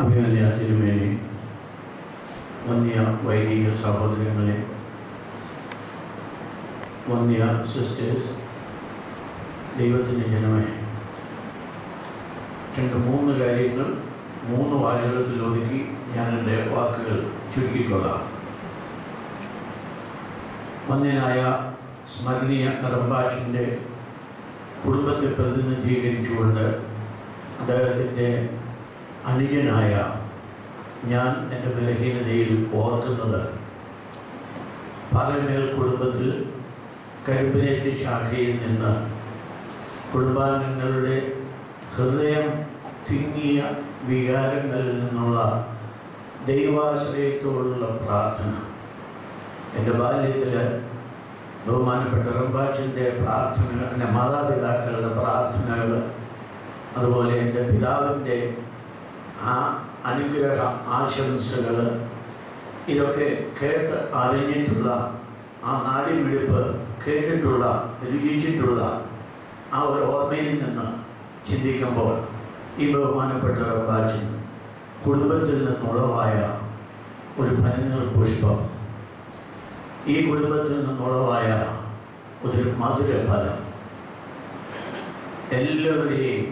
അഭിനന്ദ തിരുമേനി, വന്യ വൈദിക സഹോദരങ്ങളെ, വന്യ സിസ്റ്റേഴ്സ്, ദൈവത്തിൻ്റെ ജനമേ, രണ്ട് മൂന്ന് കാര്യങ്ങൾ 3 വാചകത്തിൽ ഒതുക്കി ഞാൻ എൻ്റെ വാക്കുകൾ ചുരുക്കിക്കൊള്ളാം. വന്യനായ സ്മരണീയ റംബാച്ചിൻ്റെ കുടുംബത്തെ പ്രതിനിധീകരിച്ചുകൊണ്ട് അദ്ദേഹത്തിൻ്റെ അനുജനായ ഞാൻ എൻ്റെ ബലഹീനതയിൽ ഓർക്കുന്നത്, പാലമേൽ കുടുംബത്തിൽ കരുമ്പനേറ്റ് ശാഖയിൽ നിന്ന് കുടുംബാംഗങ്ങളുടെ ഹൃദയം തിങ്ങിയ വികാരങ്ങളിൽ നിന്നുള്ള ദൈവാശ്രയത്തോടുള്ള പ്രാർത്ഥന. എൻ്റെ ബാല്യത്തിൽ ബഹുമാനപ്പെട്ട റംബാച്ചിൻ്റെ പ്രാർത്ഥനകൾ, എൻ്റെ മാതാപിതാക്കളുടെ പ്രാർത്ഥനകൾ, അതുപോലെ എൻ്റെ പിതാവിൻ്റെ ആ അനുഗ്രഹ ആശംസകൾ, ഇതൊക്കെ കേട്ട് അറിഞ്ഞിട്ടുള്ള, ആ നാടിമിടിപ്പ് കേട്ടിട്ടുള്ള, രുചിച്ചിട്ടുള്ള ആ ഒരു ഓർമ്മയിൽ നിന്ന് ചിന്തിക്കുമ്പോൾ ഈ ബഹുമാനപ്പെട്ട റംബാച്ചൻ കുടുംബത്തിൽ നിന്നുളവായ ഒരു പനിനീർ പുഷ്പം, ഈ കുടുംബത്തിൽ നിന്നുളവായ ഒരു മധുരഫലം, എല്ലാവരെയും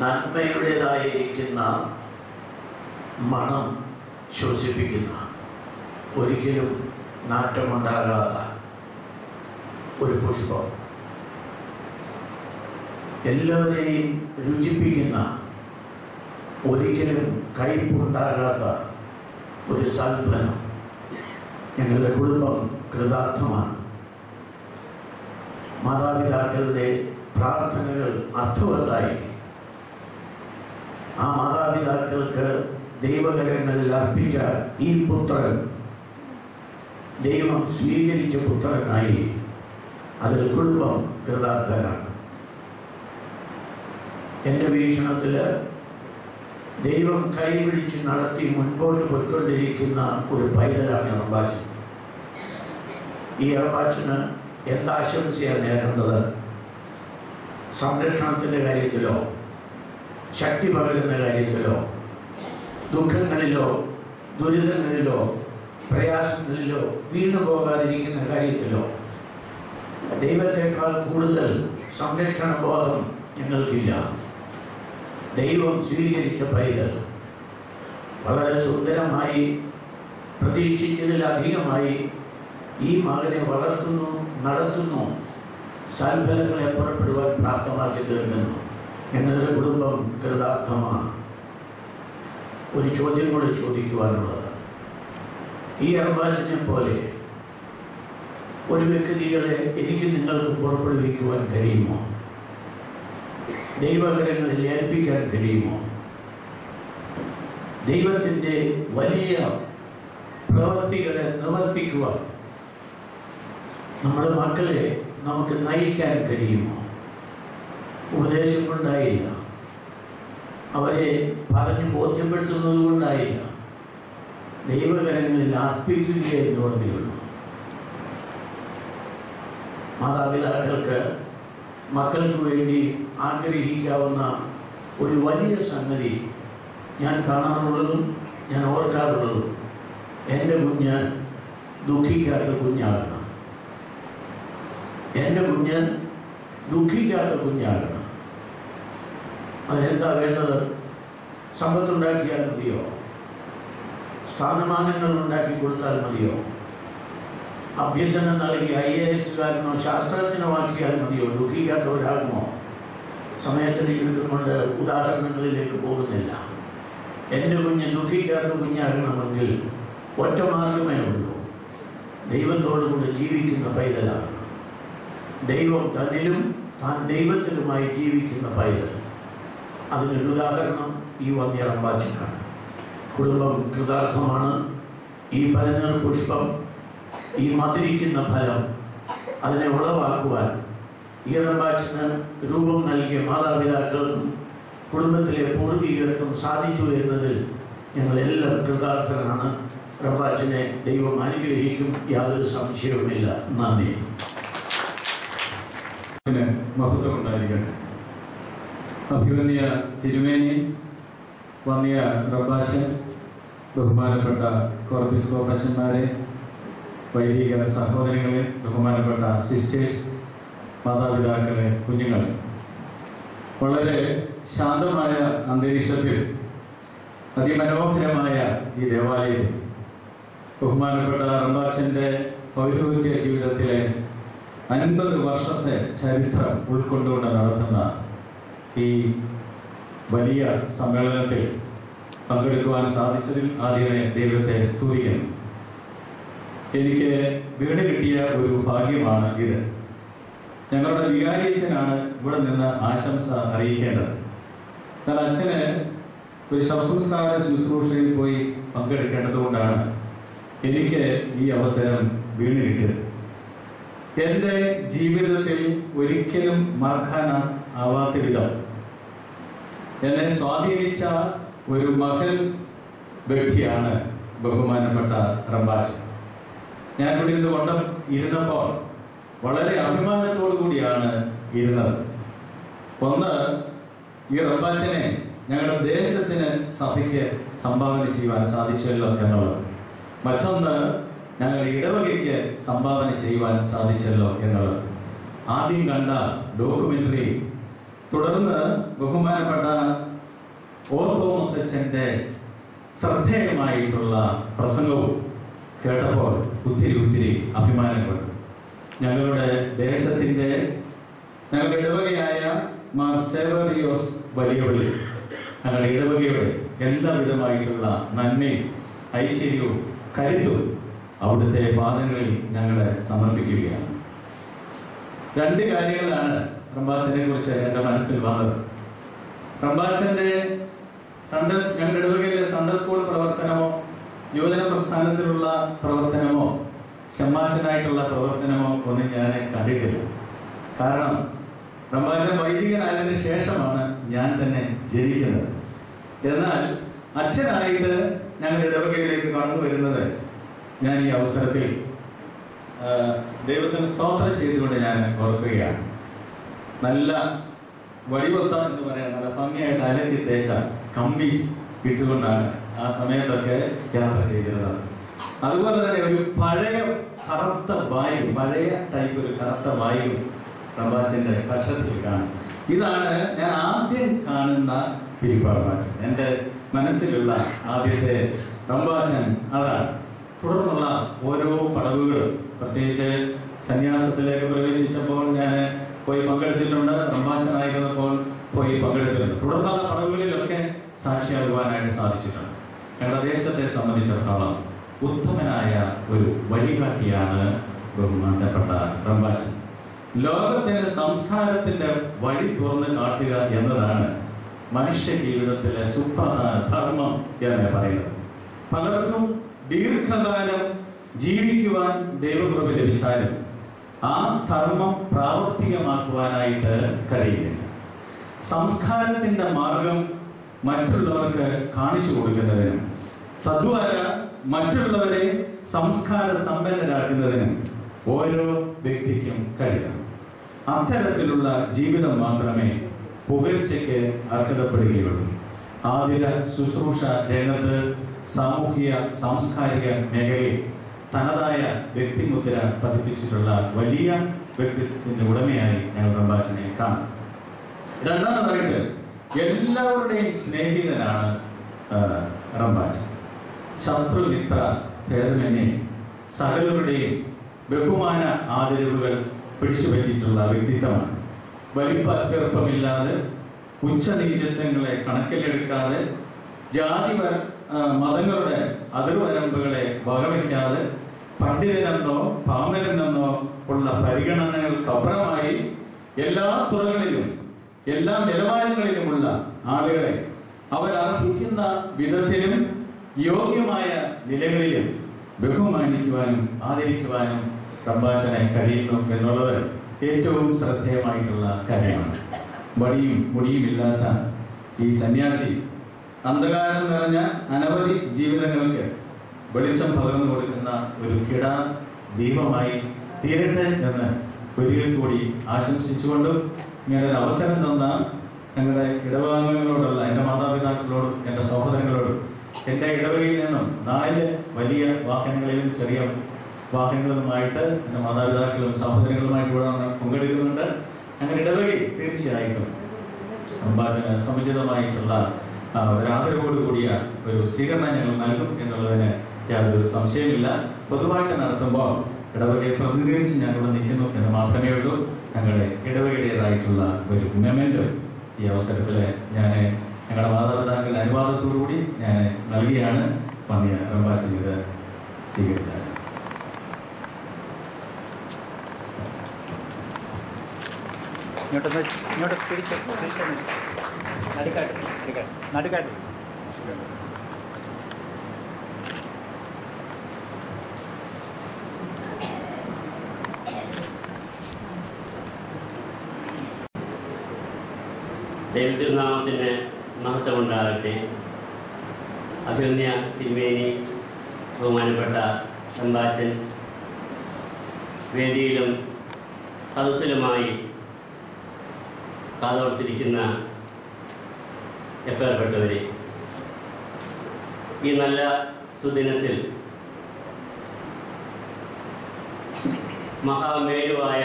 നന്മയുടേതായിരിക്കുന്ന മണം ശ്വസിപ്പിക്കുന്ന, ഒരിക്കലും നാറ്റമുണ്ടാകാത്ത ഒരു പുഷ്പം, എല്ലാവരെയും രുചിപ്പിക്കുന്ന, ഒരിക്കലും കയ്പുണ്ടാകാത്ത ഒരു സൽഫലം. ഞങ്ങളുടെ കുടുംബം കൃതാർത്ഥമാണ്. മാതാപിതാക്കളുടെ പ്രാർത്ഥനകൾ അർത്ഥവത്തായി ആ മാതാപിതാക്കൾക്ക് ദൈവകരങ്ങളിൽ അർപ്പിച്ച ഈ പുത്രൻ ദൈവം സ്വീകരിച്ച പുത്രനായി അതിൽ കുടുംബം കൃതാർത്ഥരാണ്. എൻ്റെ വീക്ഷണത്തിൽ ദൈവം കൈപിടിച്ച് നടത്തി മുൻപോട്ട് പോയിക്കൊണ്ടിരിക്കുന്ന ഒരു പൈതലാണ് റംബാച്ചൻ. ഈ റംബാച്ചന് എന്താശംസയാണ് നേരേണ്ടത്? സംരക്ഷണത്തിൻ്റെ കാര്യത്തിലോ, ശക്തി പകരുന്ന കാര്യത്തിലോ, ദുഃഖങ്ങളിലോ, ദുരിതങ്ങളിലോ, പ്രയാസങ്ങളിലോ വീണു പോകാതിരിക്കുന്ന കാര്യത്തിലോ ദൈവത്തെക്കാൾ കൂടുതൽ സംരക്ഷണ ബോധം ഞങ്ങൾക്കില്ല. ദൈവം സ്വീകരിച്ച പൈതൽ വളരെ സുന്ദരമായി, പ്രതീക്ഷിച്ചതിലധികമായി ഈ മകനെ വളർത്തുന്നു, നടത്തുന്നു, സൽഫലങ്ങളെ പുറപ്പെടുവാൻ പ്രാപ്തമാക്കി തീർക്കുന്നു. ഞങ്ങളുടെ കുടുംബം കൃതാർത്ഥമാണ്. ഒരു ചോദ്യം കൂടി ചോദിക്കുവാനുള്ളത്, ഈ റംബാച്ചിനെ പോലെ ഒരു വ്യക്തികളെ എനിക്ക് നിങ്ങൾക്ക് പുറപ്പെടുവിക്കുവാൻ കഴിയുമോ? ദൈവകരങ്ങളിൽ ഏൽപ്പിക്കാൻ കഴിയുമോ? ദൈവത്തിൻ്റെ വലിയ പ്രവൃത്തികളെ നിവർത്തിക്കുവാൻ നമ്മുടെ മക്കളെ നമുക്ക് നയിക്കാൻ കഴിയുമോ? ഉപദേശം കൊണ്ടായില്ല, അവരെ പറഞ്ഞു ബോധ്യപ്പെടുത്തുന്നത് കൊണ്ടായില്ല, ദൈവകരങ്ങളിൽ അർപ്പിക്കുക എന്നുള്ളതേ ഉള്ളൂ. മാതാപിതാക്കൾക്ക് മക്കൾക്ക് വേണ്ടി ആഗ്രഹിക്കാവുന്ന ഒരു വലിയ സംഗതി ഞാൻ കാണാറുള്ളതും ഞാൻ ഓർക്കാറുള്ളതും, എൻ്റെ കുഞ്ഞ് ദുഃഖിക്കാത്ത കുഞ്ഞാകണം, എൻ്റെ കുഞ്ഞ് ദുഃഖിക്കാത്ത കുഞ്ഞാകണം. അതിനെന്താ വേണ്ടത്? സമ്പത്തുണ്ടാക്കിയാൽ മതിയോ? സ്ഥാനമാനങ്ങൾ ഉണ്ടാക്കി കൊടുത്താൽ മതിയോ? അഭ്യസനം നൽകി IAS-കാരനോ ശാസ്ത്രജ്ഞനോ ആക്കിയാൽ മതിയോ? ദുഃഖിക്കാത്തവരാകുമോ? സമയത്തിന് ഇരുന്നുകൊണ്ട് ഉദാഹരണങ്ങളിലേക്ക് പോകുന്നില്ല. എൻ്റെ കുഞ്ഞ് ദുഃഖിക്കാത്ത കുഞ്ഞാകണമെങ്കിൽ ഒറ്റ മാർഗമേ ഉള്ളൂ, ദൈവത്തോടുകൂടി ജീവിക്കുന്ന പൈതലാണ്. ദൈവം തന്നിലും താൻ ദൈവത്തിലുമായി ജീവിക്കുന്ന പൈതൽ. അതിനൊരു ഉദാഹരണം ഈ വന്യ റംബാച്ചനാണ്. കുടുംബം കൃതാർത്ഥമാണ്. ഈ പനിനീർ പുഷ്പം, ഈ മധുരിക്കുന്ന ഫലം, അതിനെ ഉളവാക്കുവാൻ ഈ റംബാച്ചന് രൂപം നൽകിയ മാതാപിതാക്കൾക്കും കുടുംബത്തിലെ പൂർവികർക്കും സാധിച്ചു എന്നതിൽ ഞങ്ങളെല്ലാം കൃതാർത്ഥരാണ്. റംബാച്ചനെ ദൈവം അനുഗ്രഹിക്കും, യാതൊരു സംശയവുമില്ല. നന്ദി. മഹത്വം ഉണ്ടായിരിക്കട്ടെ. അഭിമന്യ തിരുമേനി, വന്യ റബ്ബാച്ചൻ, ബഹുമാനപ്പെട്ട കോർബിസ്കോപ്പച്ചന്മാരെ, വൈദിക സഹോദരങ്ങളെ, ബഹുമാനപ്പെട്ട സിസ്റ്റേഴ്സ്, മാതാപിതാക്കളെ, കുഞ്ഞുങ്ങൾ, വളരെ ശാന്തമായ അന്തരീക്ഷത്തിൽ അതിമനോഹരമായ ഈ ദേവാലയത്തിൽ ബഹുമാനപ്പെട്ട റബ്ബാച്ചൻ്റെ പൗരോഹിത്യ ജീവിതത്തിലെ 50 വർഷത്തെ ചരിത്രം ഉൾക്കൊണ്ടുകൊണ്ട് നടത്തുന്ന ഈ വലിയ സമ്മേളനത്തിൽ പങ്കെടുക്കുവാൻ സാധിച്ചതിൽ ആദ്യമേ ദൈവത്തെ സ്തുതിക്കുന്നു. എനിക്ക് വീട് കിട്ടിയ ഒരു ഭാഗ്യമാണ് ഇത്. ഞങ്ങളുടെ വികാരിയച്ഛനാണ് ഇവിടെ നിന്ന് ആശംസ അറിയിക്കേണ്ടത്. എന്നാൽ അച്ഛന് ഒരു ശവസംസ്കാര ശുശ്രൂഷയിൽ പോയി പങ്കെടുക്കേണ്ടതുകൊണ്ടാണ് എനിക്ക് ഈ അവസരം വീണ് കിട്ടിയത്. എൻ്റെ ജീവിതത്തിൽ ഒരിക്കലും മറക്കാൻ ആവാത്ത വിധം എന്നെ സ്വാധീനിച്ച ഒരു മഹൽ വ്യക്തിയാണ് ബഹുമാനപ്പെട്ട റബ്ബാച്ചൻ. ഞാൻ ഇവിടെ ഇരുന്നപ്പോൾ വളരെ അഭിമാനത്തോടു കൂടിയാണ് ഇരുന്നത്. ഒന്ന്, ഈ റബ്ബാച്ചനെ ഞങ്ങളുടെ ദേശത്തിന്, സഭയ്ക്ക് സംഭാവന ചെയ്യുവാൻ സാധിച്ചല്ലോ എന്നുള്ളത്. മറ്റൊന്ന്, ഞങ്ങളുടെ ഇടവകയ്ക്ക് സംഭാവന ചെയ്യുവാൻ സാധിച്ചല്ലോ എന്നുള്ളത്. ആദ്യം കണ്ട ഡോക്യുമെന്ററി, തുടർന്ന് ബഹുമാനപ്പെട്ട ഓർത്തോമസ് അച്ഛൻ്റെ ശ്രദ്ധേയമായിട്ടുള്ള പ്രസംഗവും കേട്ടപ്പോൾ ഒത്തിരി അഭിമാനപ്പെട്ടു. ഞങ്ങളുടെ ദേശത്തിൻ്റെ, ഞങ്ങളുടെ ഇടവകയായ മാർ സേവറിയോസ് വലിയപള്ളി, ഞങ്ങളുടെ ഇടവകയുടെ എല്ലാവിധമായിട്ടുള്ള നന്മയും ഐശ്വര്യവും കരുത്തും അവിടുത്തെ പാദങ്ങളിൽ ഞങ്ങളെ സമർപ്പിക്കുകയാണ്. 2 കാര്യങ്ങളാണ് റബ്ബാച്ചനെ കുറിച്ച് എൻ്റെ മനസ്സിൽ വന്നത്. റബ്ബാച്ചൻ്റെ ഞങ്ങളുടെ ഇടവകയിലെ സൺഡേ സ്കൂൾ പ്രവർത്തനമോ, യുവജന പ്രസ്ഥാനത്തിലുള്ള പ്രവർത്തനമോ, ശമാശനായിട്ടുള്ള പ്രവർത്തനമോ ഒന്നും ഞാൻ കണ്ടിട്ടില്ല. കാരണം റബ്ബാച്ചൻ വൈദികനായതിനു ശേഷമാണ് ഞാൻ തന്നെ ജനിക്കുന്നത്. എന്നാൽ അച്ഛനായിട്ട് ഞങ്ങളുടെ ഇടവകയിലേക്ക് കടന്നു വരുന്നത് ഞാൻ ഈ അവസരത്തിൽ ദൈവത്തിന് സ്തോത്രം ചെയ്തുകൊണ്ട് ഞാൻ ഓർക്കുകയാണ്. നല്ല വടിവൊത്ത എന്ന് പറയാൻ നല്ല ഭംഗിയായിട്ട് അലക്കി തേച്ച കമ്പീസ് ഇട്ടുകൊണ്ടാണ് ആ സമയത്തൊക്കെ യാത്ര ചെയ്തിരുന്നത്. അതുപോലെ തന്നെ ഒരു പഴയ കറുത്ത ബാഗ്, പഴയ ടൈപ്പ് ഒരു കറുത്ത ബാഗ് റബ്ബാച്ചൻ്റെ കക്ഷത്തിൽ കാണും. ഇതാണ് ഞാൻ ആദ്യം കാണുന്ന ഫിലിപ്പ് റബ്ബാച്ചൻ. എൻ്റെ മനസ്സിലുള്ള ആദ്യത്തെ റബ്ബാച്ചൻ അതാണ്. തുടർന്നുള്ള ഓരോ പടവുകളും, പ്രത്യേകിച്ച് സന്യാസത്തിലേക്ക് പ്രവേശിച്ചപ്പോൾ ഞാൻ പോയി പങ്കെടുത്തിട്ടുണ്ട്. റബ്ബാച്ചനായിരുന്നപ്പോൾ പോയി പങ്കെടുത്തിട്ടുണ്ട്. തുടർന്നുള്ള പടവുകളിലൊക്കെ സാക്ഷിയാകുവാനായിട്ട് സാധിച്ചിട്ടുണ്ട്. ഞങ്ങളുടെ ദേശത്തെ സംബന്ധിച്ചിടത്തോളം ഉത്തമനായ ഒരു വഴികാട്ടിയാണ് ബഹുമാനപ്പെട്ട റബ്ബാച്ചൻ. ലോകത്തിന് സംസ്കാരത്തിന്റെ വഴി തുറന്ന് കാട്ടുക എന്നതാണ് മനുഷ്യ ജീവിതത്തിലെ സുപ്രധാന ധർമ്മം എന്ന് പറയുന്നത്. പലർക്കും ദീർഘകാലം ജീവിക്കുവാൻ ദൈവകൃപ ലഭിച്ചാലും ആ ധർമ്മം പ്രാവർത്തികമാക്കുവാനായിട്ട് കഴിയുന്നില്ല. സംസ്കാരത്തിന്റെ മാർഗം മറ്റുള്ളവർക്ക് കാണിച്ചു കൊടുക്കുന്നതിനും തദ്വാര മറ്റുള്ളവരെ സംസ്കാര സമ്പന്നരാക്കുന്നതിനും ഓരോ വ്യക്തിക്കും കഴിയണം. അത്തരത്തിലുള്ള ജീവിതം മാത്രമേ പുകഴ്ചയ്ക്ക് അർഹതപ്പെടുകയുള്ളൂ. ആതിര ശുശ്രൂഷ രംഗത്ത്, സാമൂഹിക സാംസ്കാരിക മേഖലയിൽ തനതായ വ്യക്തിമുദ്ര പതിപ്പിച്ചിട്ടുള്ള വലിയ വ്യക്തിത്വത്തിന്റെ ഉടമയായി ഞങ്ങൾ റബ്ബാച്ചനെ കാണും. രണ്ടാമതായിട്ട് എല്ലാവരുടെയും സ്നേഹിതനാണ് റബ്ബാച്ചൻ. ശത്രുമിത്ര ഭേദമന്യേ സകലരുടെയും ബഹുമാന ആദരവുകൾ പിടിച്ചുപറ്റിയിട്ടുള്ള വ്യക്തിത്വമാണ്. വലിപ്പ ചെറുപ്പമില്ലാതെ, ഉച്ചനീചത്വങ്ങളെ കണക്കിലെടുക്കാതെ, ജാതി മതങ്ങളുടെ അതിർവരമ്പുകളെ വകവയ്ക്കാതെ, പണ്ഡിതനെന്നോ പാമരനെന്നോ ഉള്ള പരിഗണനകൾക്കപ്പുറമായി എല്ലാ തുറകളിലും എല്ലാ നിലവാരങ്ങളിലുമുള്ള ആളുകളെ അവരർഹിക്കുന്ന വിധത്തിലും യോഗ്യമായ നിലകളിലും ബഹുമാനിക്കുവാനും ആദരിക്കുവാനും റബ്ബാച്ചനെ കഴിയുന്നു എന്നുള്ളത് ഏറ്റവും ശ്രദ്ധേയമായിട്ടുള്ള കാര്യമാണ്. വടിയും മുടിയുമില്ലാത്ത ഈ സന്യാസി അന്ധകാരം നിറഞ്ഞ അനവധി ജീവിതങ്ങൾക്ക് വെളിച്ചം പകർന്നു കൊടുക്കുന്ന ഒരു കിട ദീപമായി തീരട്ടെ എന്ന് ഒരിക്കൽ കൂടി ആശംസിച്ചുകൊണ്ട് ഇങ്ങനൊരു അവസരം തന്ന ഞങ്ങളുടെ ഇടവകാംഗങ്ങളോടല്ല, എൻ്റെ മാതാപിതാക്കളോടും എൻ്റെ സഹോദരങ്ങളോടും എൻ്റെ ഇടവകയിൽ നിന്നും 4 വലിയ വാഹനങ്ങളിലും ചെറിയ വാഹനങ്ങളുമായിട്ട് എൻ്റെ മാതാപിതാക്കളും സഹോദരങ്ങളുമായിട്ട് ഇവിടെ പങ്കെടുക്കുന്നുണ്ട്. ഞങ്ങളുടെ ഇടവകയിൽ തീർച്ചയായിട്ടും റംബാച്ചന് സമുചിതമായിട്ടുള്ള ഒരു ആദരവോട് കൂടിയ ഒരു സ്വീകരണം ഞങ്ങൾ നൽകും എന്നുള്ളതിന് യാതൊരു സംശയമില്ല. പൊതുവായിട്ട് നടത്തുമ്പോൾ ഇടവകയെ പ്രതിനിധീകരിച്ച് ഞങ്ങളിവിടെ നിൽക്കുന്നു എന്ന് മാത്രമേ ഉള്ളൂ. ഞങ്ങളുടെ ഇടവകയുടേതായിട്ടുള്ള ഒരു മെമ്മന്റോ ഈ അവസരത്തിൽ ഞാൻ ഞങ്ങളുടെ മാതാപിതാക്കളുടെ അനുവാദത്തോടുകൂടി ഞാൻ നൽകിയാണ്. പന്നിയ റംബാച്ചൻ ഇത് സ്വീകരിച്ചത്. ഇങ്ങോട്ട് നടുക്കാട്ട് ദൈവത്തിരുനാമത്തിന് മഹത്വമുണ്ടാകട്ടെ. അഭിമന്യ തിരുമേനി, ബഹുമാനപ്പെട്ട റംബാച്ചൻ, വേദിയിലും സദസ്സിലുമായി കാതോർത്തിരിക്കുന്ന എപ്പേർപ്പെട്ടവരെ, ഈ നല്ല സുദിനത്തിൽ മഹാമേരുവായ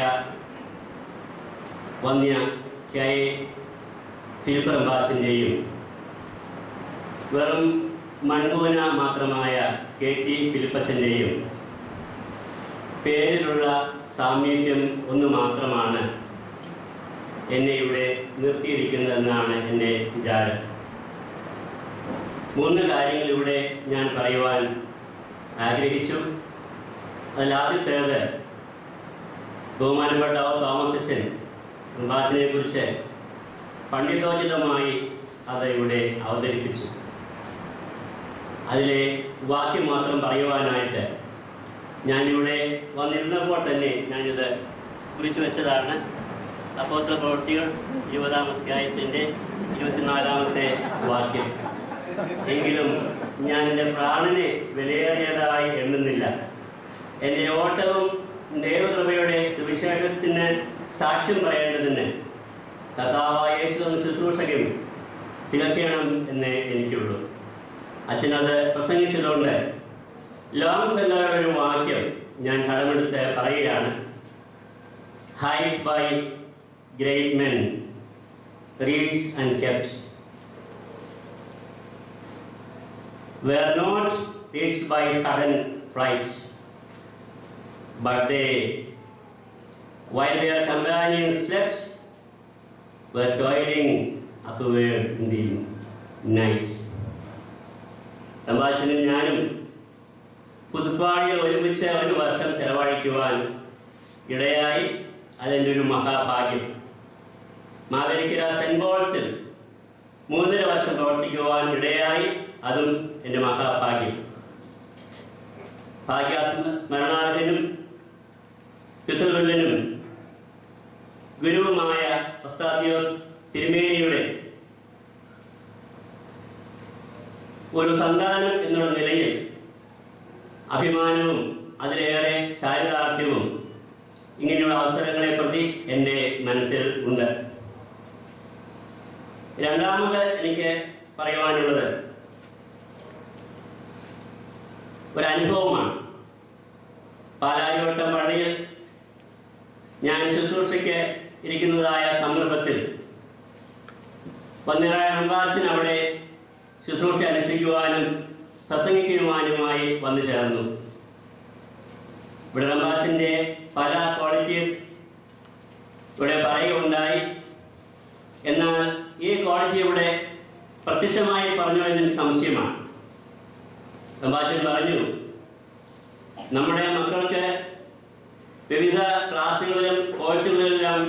വന്യ കെ ഫിലിപ്പ് റംബാച്ചൻ്റെയും വെറും മൺകൂന മാത്രമായ കെ ടി ഫിലിപ്പച്ചൻ്റെയും പേരിലുള്ള സാമീപ്യം ഒന്ന് മാത്രമാണ് എന്നെ ഇവിടെ നിർത്തിയിരിക്കുന്നതെന്നാണ് എൻ്റെ വിചാരം. 3 കാര്യങ്ങൾ ഇവിടെ ഞാൻ പറയുവാൻ ആഗ്രഹിച്ചു. അതിലാദ്യത്തേത്, ബഹുമാനപ്പെട്ട തോമസ് അച്ഛൻ റംബാച്ചനെ കുറിച്ച് പണ്ഡിതോചിതമായി അത് ഇവിടെ അവതരിപ്പിച്ചു. അതിലെ വാക്യം മാത്രം പറയുവാനായിട്ട് ഞാനിവിടെ വന്നിരുന്നപ്പോൾ തന്നെ ഞാനിത് കുറിച്ചു വെച്ചതാണ്. അപ്പോസ്തല പ്രവൃത്തികൾ 20-ാം അധ്യായത്തിൻ്റെ 24-ാമത്തെ വാക്യം. എങ്കിലും ഞാൻ എൻ്റെ പ്രാണനെ വിലയേറിയതായി എണ്ണുന്നില്ല. എൻ്റെ ഓട്ടവും ദൈവകൃപയുടെ സുവിശേഷത്തിന് സാക്ഷ്യം പറയേണ്ടതിന് കർത്താവായ യേശു ശുശ്രൂഷകയും തികയ്ക്കണം എന്നേ എനിക്കുള്ളൂ. അച്ഛനത് പ്രസംഗിച്ചതുകൊണ്ട് ലോങ് സെല്ലറുടെ ഒരു വാക്യം ഞാൻ കടമെടുത്ത് പറയുകയാണ്. Heights by great men, reached and kept, were not reached by sudden flight, but they, while their companions slept, were toiling upward in the night. റംബാച്ചനും ഞാനും പുതുപ്പാടിയിൽ ഒരുമിച്ച് 1 വർഷം ചെലവഴിക്കുവാൻ ഇടയായി. അതെൻ്റെ ഒരു മഹാഭാഗ്യം. മാവേലിക്കര സെൻറ് പോൾസിൽ 3.5 വർഷം പ്രവർത്തിക്കുവാൻ ഇടയായി. അതും എൻ്റെ മഹാഭാഗ്യം. ഭാഗ്യസ്മരണാർഹനും പിതൃതുല്യനും ഗുരുവുമായ ഒസ്താദിയോസ് തിരുമേനിയുടെ ഒരു സന്താനം എന്നുള്ള നിലയിൽ അഭിമാനവും അതിലേറെ ചാരിതാർത്ഥ്യവും ഇങ്ങനെയുള്ള അവസരങ്ങളെ പ്രതി എൻ്റെ മനസ്സിൽ ഉണ്ട്. രണ്ടാമത് എനിക്ക് പറയുവാനുള്ളത് ഒരനുഭവമാണ്. പാലാരിവട്ടം പള്ളിയിൽ ഞാൻ ശുശ്രൂഷയ്ക്ക് ഇരിക്കുന്നതായ സന്ദർഭത്തിൽ വന്നിരായ റംബാച്ചൻ അവിടെ ശുശ്രൂഷ അനുഷ്ഠിക്കുവാനും പ്രസംഗിക്കുവാനുമായി വന്നു ചേർന്നു. ഇവിടെ റംബാച്ചൻ്റെ പല ക്വാളിറ്റീസ് ഇവിടെ പറയുകയുണ്ടായി. എന്നാൽ ഈ ക്വാളിറ്റി ഇവിടെ പ്രത്യക്ഷമായി പറഞ്ഞു എന്നതിന് സംശയമാണ്. റംബാച്ചൻ പറഞ്ഞു, നമ്മുടെ മക്കൾക്ക് വിവിധ ക്ലാസ്സുകളിലും കോഴ്സുകളിലെല്ലാം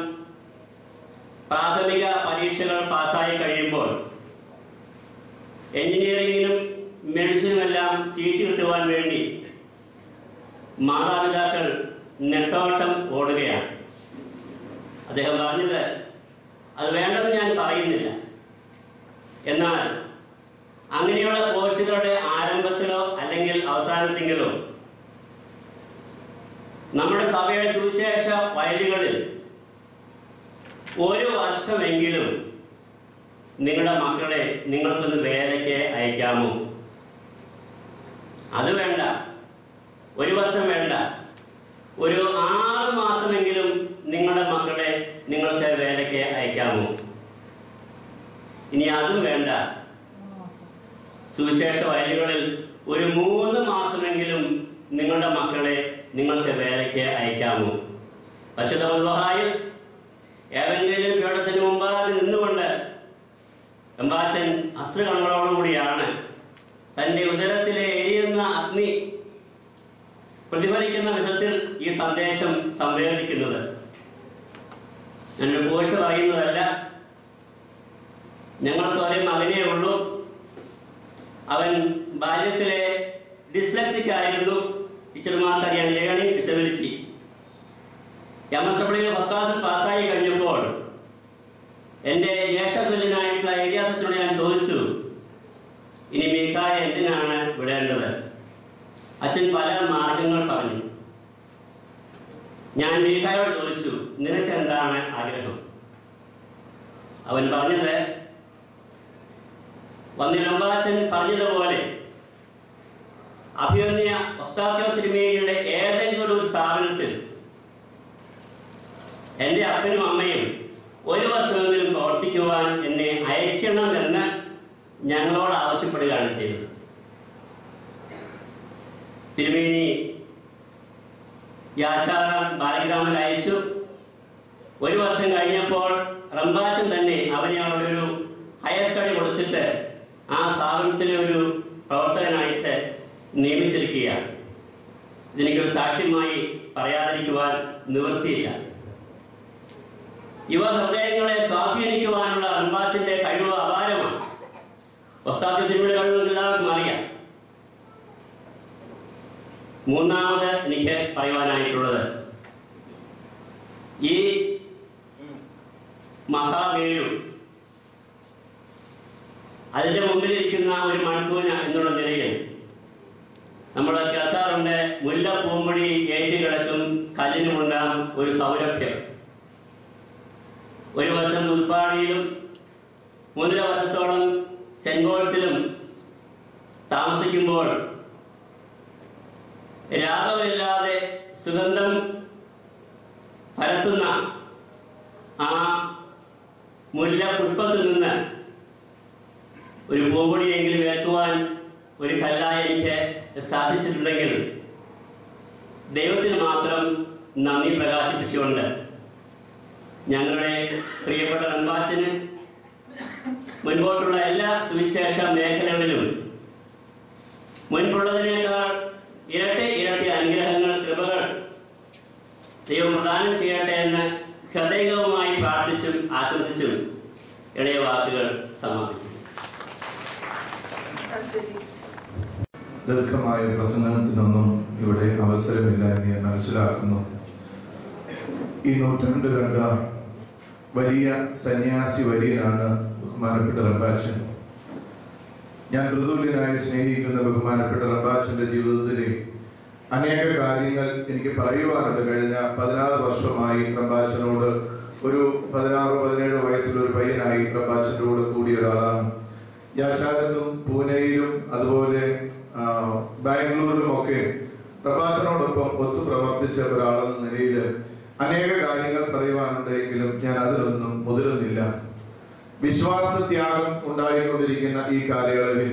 പ്രാഥമിക പരീക്ഷകൾ പാസ്സായി കഴിയുമ്പോൾ എഞ്ചിനീയറിംഗിനും മെഡിസിനുമെല്ലാം സീറ്റ് കിട്ടുവാൻ വേണ്ടി മാതാപിതാക്കൾ നെട്ടോട്ടം ഓടുകയാണ്. അദ്ദേഹം പറഞ്ഞത്, അത് വേണ്ടെന്ന് ഞാൻ പറയുന്നില്ല. എന്നാൽ അങ്ങനെയുള്ള കോഴ്സുകളുടെ ആരംഭത്തിലോ അല്ലെങ്കിൽ അവസാനത്തെങ്കിലോ നമ്മുടെ സഭയുടെ സുവിശേഷ വയലുകളിൽ 1 വർഷമെങ്കിലും നിങ്ങളുടെ മക്കളെ നിങ്ങൾക്കൊന്ന് വേലയ്ക്ക് അയക്കാമോ? അത് വേണ്ട, 1 വർഷം വേണ്ട, ഒരു 6 മാസമെങ്കിലും നിങ്ങളുടെ മക്കളെ നിങ്ങൾക്ക് വേലയ്ക്ക് അയക്കാമോ? ഇനി അതും വേണ്ട, സുവിശേഷ വയലുകളിൽ ഒരു 3 മാസമെങ്കിലും നിങ്ങളുടെ മക്കളെ നിങ്ങൾക്ക് വേലയ്ക്ക് അയക്കാമോ? പരിശുദ്ധ മദ്ബഹായിൽ ഏവെങ്കിലും പീഠത്തിന് മുമ്പാകെ നിന്നുകൊണ്ട് റമ്പാച്ചൻ അശ്രുകണങ്ങളോടുകൂടിയാണ് തന്റെ ഉദരത്തിലെ എരിയുന്ന അഗ്നി പ്രതിഫലിക്കുന്ന വിധത്തിൽ ഈ സന്ദേശം സംവേദിക്കുന്നത്. ഞാനൊരു പോഴ്ച പറയുന്നതല്ല. ഞങ്ങൾക്ക് ഒരേ മകനേ ഉള്ളൂ. അവൻ ബാല്യത്തിലെ ഡിസ്ലെക്സിക് ആയിരുന്നു. ടീച്ചർമാർക്ക് അറിയാൻ ലേണിംഗ് ഡിസബിലിറ്റി. MSW ഫസ്റ്റ് ക്ലാസ്സിൽ പാസ്സായി കഴിഞ്ഞപ്പോൾ എൻ്റെ ജ്യേഷ്ഠതുല്യനായിട്ടുള്ള ഏരിയാസത്തിനോട് ഞാൻ ചോദിച്ചു, ഇനി മീക്കായെ എന്തിനാണ് വിടേണ്ടത്? അച്ഛൻ പല മാർഗങ്ങൾ പറഞ്ഞു. ഞാൻ മീക്കായോട് ചോദിച്ചു, നിനക്ക് എന്താണ് ആഗ്രഹം? അവൻ പറഞ്ഞത്, വന്നിരമ്പാച്ചൻ പറഞ്ഞതുപോലെ അഭിമന്യ ഒസ്താത്യോസ് തിരുമേനിയുടെ ഏതെങ്കിലും ഒരു സ്ഥാപനത്തിൽ എൻ്റെ അപ്പനും അമ്മയും 1 വർഷമെങ്കിലും പ്രവർത്തിക്കുവാൻ എന്നെ അയക്കണമെന്ന് ഞങ്ങളോട് ആവശ്യപ്പെടുകയാണ് ചെയ്തത്. തിരുമേനി യാശാറാം ബാലഗ്രാമിൽ അയച്ചു. 1 വർഷം കഴിഞ്ഞപ്പോൾ റമ്പാച്ചൻ തന്നെ അവനെ അവളൊരു ഹയർ സ്റ്റഡി കൊടുത്തിട്ട് ആ സ്ഥാപനത്തിലെ ഒരു പ്രവർത്തകനായിട്ട് നിയമിച്ചിരിക്കുകയാണ്. ഇതെനിക്കൊരു സാക്ഷ്യമായി പറയാതിരിക്കുവാൻ നിവൃത്തിയില്ല. യുവ ഹൃദയങ്ങളെ സ്വാധീനിക്കുവാനുള്ള റമ്പാച്ചന്റെ കഴിവ് അപാരമാണ്. ഒസ്താദ് തിരുമേനിയുടെ കഴിവ് എല്ലാവർക്കും അറിയാം. മൂന്നാമത് എനിക്ക് പറയുവാനായിട്ടുള്ളത്, ഈ മഹാമേരു അതിന്റെ മുമ്പിലിരിക്കുന്ന ഒരു മൺകൂന എന്നുള്ള നിലയിൽ നമ്മൾ കേൾക്കാറുണ്ട്, മുല്ല പൂമ്പൊടി ഏറ്റി കിടക്കും കല്ലിനുമുണ്ടാകും ഒരു സൗരഭ്യം. 1 വർഷം പുതുപ്പാടിയിലും 3.5 വർഷത്തോളം സെന്റ് പോൾസിലും താമസിക്കുമ്പോൾ രാഗമില്ലാതെ സുഗന്ധം പരത്തുന്ന ആ മുല്ല പുഷ്പത്തിൽ നിന്ന് ഒരു പൂമ്പൊടിയെങ്കിലും ഏൽക്കുവാൻ ഒരു കല്ലായി എനിക്ക് സാധിച്ചിട്ടുണ്ടെങ്കിൽ ദൈവത്തിന് മാത്രം നന്ദി പ്രകാശിപ്പിച്ചുകൊണ്ട് ഞങ്ങളുടെ പ്രിയപ്പെട്ട റമ്പാച്ചന് മുൻപോട്ടുള്ള എല്ലാ സുവിശേഷ മേഖലകളിലും മുൻപുള്ളതിനേക്കാൾ ഇരട്ടി അനുഗ്രഹങ്ങൾ, കൃപകൾ ദൈവം പ്രദാനം ചെയ്യട്ടെ എന്ന് ഹൃദയവുമായി പ്രാർത്ഥിച്ചും ആശംസിച്ചും ഇളയ വാക്കുകൾ സമാപിക്കും. ദീർഘമായ പ്രസംഗത്തിനൊന്നും ഇവിടെ അവസരമില്ല എന്ന് ഞാൻ മനസ്സിലാക്കുന്നു. ഈ നൂറ്റാണ്ട് കണ്ട വലിയ സന്യാസി വര്യനാണ് ബഹുമാനപ്പെട്ട റമ്പാച്ചൻ. ഞാൻ മൃദുല്യനായി സ്നേഹിക്കുന്ന ബഹുമാനപ്പെട്ട റമ്പാച്ചന്റെ ജീവിതത്തിലെ അനേക കാര്യങ്ങൾ എനിക്ക് പറയുവാനുണ്ട്. കഴിഞ്ഞ 16 വർഷമായി റമ്പാച്ചനോട്, ഒരു 16-17 വയസ്സിലൊരു പയ്യനായി റമ്പാച്ചന്റെ കൂടെ കൂടിയ ഒരാളാണ്. യാച്ചാരത്തും പൂനെയിലും അതുപോലെ ബാംഗ്ലൂരിലും ഒക്കെ റമ്പാച്ചനോടൊപ്പം ഒത്തു പ്രവർത്തിച്ച ഒരാളെന്ന നിലയിൽ അനേക കാര്യങ്ങൾ പറയുവാനുണ്ടെങ്കിലും ഞാൻ അതിലൊന്നും മുതിരുന്നില്ല. വിശ്വാസത്യാഗം ഉണ്ടായിക്കൊണ്ടിരിക്കുന്ന ഈ കാലയളവിൽ,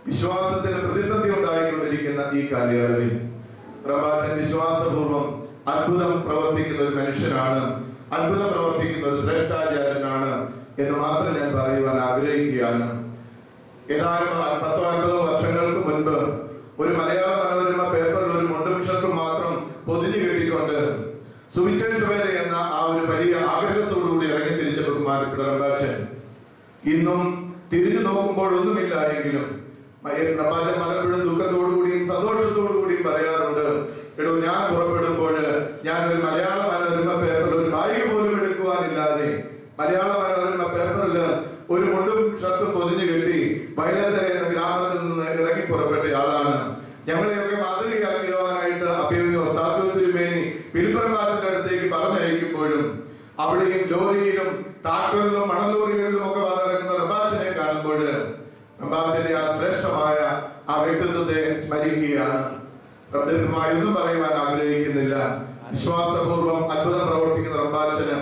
വിശ്വാസത്തിന് പ്രതിസന്ധി ഉണ്ടായിക്കൊണ്ടിരിക്കുന്ന ഈ കാലയളവിൽ റമ്പാച്ചൻ വിശ്വാസപൂർവം അത്ഭുതം പ്രവർത്തിക്കുന്ന ഒരു മനുഷ്യനാണ്, അത്ഭുതം പ്രവർത്തിക്കുന്ന ഒരു ശ്രേഷ്ഠാചാര്യനാണ് എന്ന് മാത്രം ഞാൻ പറയുവാൻ ആഗ്രഹിക്കുകയാണ്. ഏതാനും 10-50 വർഷങ്ങൾക്ക് മുൻപ് ഒരു മലയാള മനോരമ പേപ്പറിൽ ഒരു മുണ്ടും ഷർട്ടും മാത്രം പൊതിഞ്ഞു കെട്ടിക്കൊണ്ട് സുവിശേഷവേല എന്ന ആ ഒരു വലിയ ആഗ്രഹത്തോടുകൂടി ഇറങ്ങി തിരിച്ച ബഹുമാനപ്പെട്ട റമ്പാച്ചൻ ഇന്നും തിരിഞ്ഞു നോക്കുമ്പോൾ ഒന്നുമില്ല എങ്കിലും റമ്പാച്ചൻ പലപ്പോഴും ദുഃഖത്തോടുകൂടിയും സന്തോഷത്തോടുകൂടിയും പറയാറുണ്ട്, എടോ ഞാൻ പുറപ്പെടുമ്പോൾ ഞാൻ ഒരു മലയാള മനോരമ പേപ്പറിൽ ഒരു ബാഗ് പോലും എടുക്കുവാനില്ലാതെ മലയാള മനോരമ പേപ്പറിൽ ഒരു മുണ്ടും ഷർട്ടും പൊതിഞ്ഞു കെട്ടി വയലത്തര എന്ന ഗ്രാമത്തിൽ നിന്ന് ഇറങ്ങി പുറപ്പെട്ട ആളാണ്. ഞങ്ങളെയൊക്കെ മാതൃകയാക്കുവാനായിട്ട് അഭിമന്യ ഒസ്താത്യോസ് തിരുമേനി പിൽപ്പറമ്പാച്ചന്റെ അടുത്തേക്ക് പറഞ്ഞയക്കുമ്പോഴും അവിടെയും ലോറിയിലും ട്രാക്ടറിലും മണലോറികളിലും ഒക്കെ വന്നിറങ്ങുന്ന കാണുമ്പോൾ റംബാച്ചന്റെ ആ ശ്രേഷ്ഠമായ ആ വ്യക്തിത്വത്തെ സ്മരിക്കുകയാണ്. ദീർഘമായി ഒന്നും പറയുവാൻ ആഗ്രഹിക്കുന്നില്ല. വിശ്വാസപൂർവ്വം അത്ഭുതം പ്രവർത്തിക്കുന്ന റംബാച്ചന്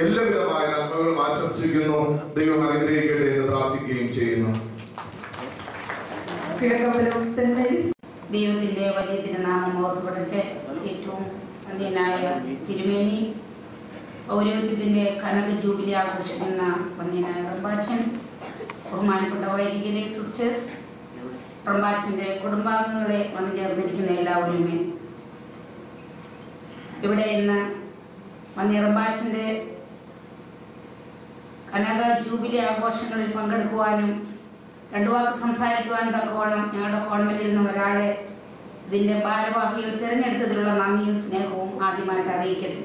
എല്ലാവിധമായ നന്മകളും ആശംസിക്കുന്നു. ദൈവം അനുഗ്രഹിക്കട്ടെ എന്ന് പ്രാർത്ഥിക്കുകയും ചെയ്യുന്നു. ദൈവത്തിന്റെ വലിയ തിരുനാമം ഓർത്തുപെടട്ടെ. ഏറ്റവും വന്ധ്യനായ തിരുമേനി, പൗരോഹിത്യത്തിന്റെ കനക ജൂബിലി ആഘോഷിക്കുന്ന വന്ധ്യനായ റംബാച്ചൻ, ബഹുമാനപ്പെട്ട വൈദികരെ, സിസ്റ്റേഴ്സ്, റംബാച്ചന്റെ കുടുംബാംഗങ്ങളെ വന്നു ചേർന്നിരിക്കുന്ന എല്ലാവരുമേ, ഇവിടെ ഇന്ന് വന്ധ്യ റംബാച്ചന്റെ കനക ജൂബിലി ആഘോഷങ്ങളിൽ പങ്കെടുക്കുവാനും രണ്ടു വാക്ക് സംസാരിക്കുവാൻ തക്കവണ്ണം ഞങ്ങളുടെ കോൺവെന്റിൽ നിന്ന് ഒരാളെ ഇതിന്റെ ഭാരവാഹികൾ തിരഞ്ഞെടുത്തതിലുള്ള നന്ദിയും സ്നേഹവും ആദ്യമായിട്ട് അറിയിക്കട്ടെ.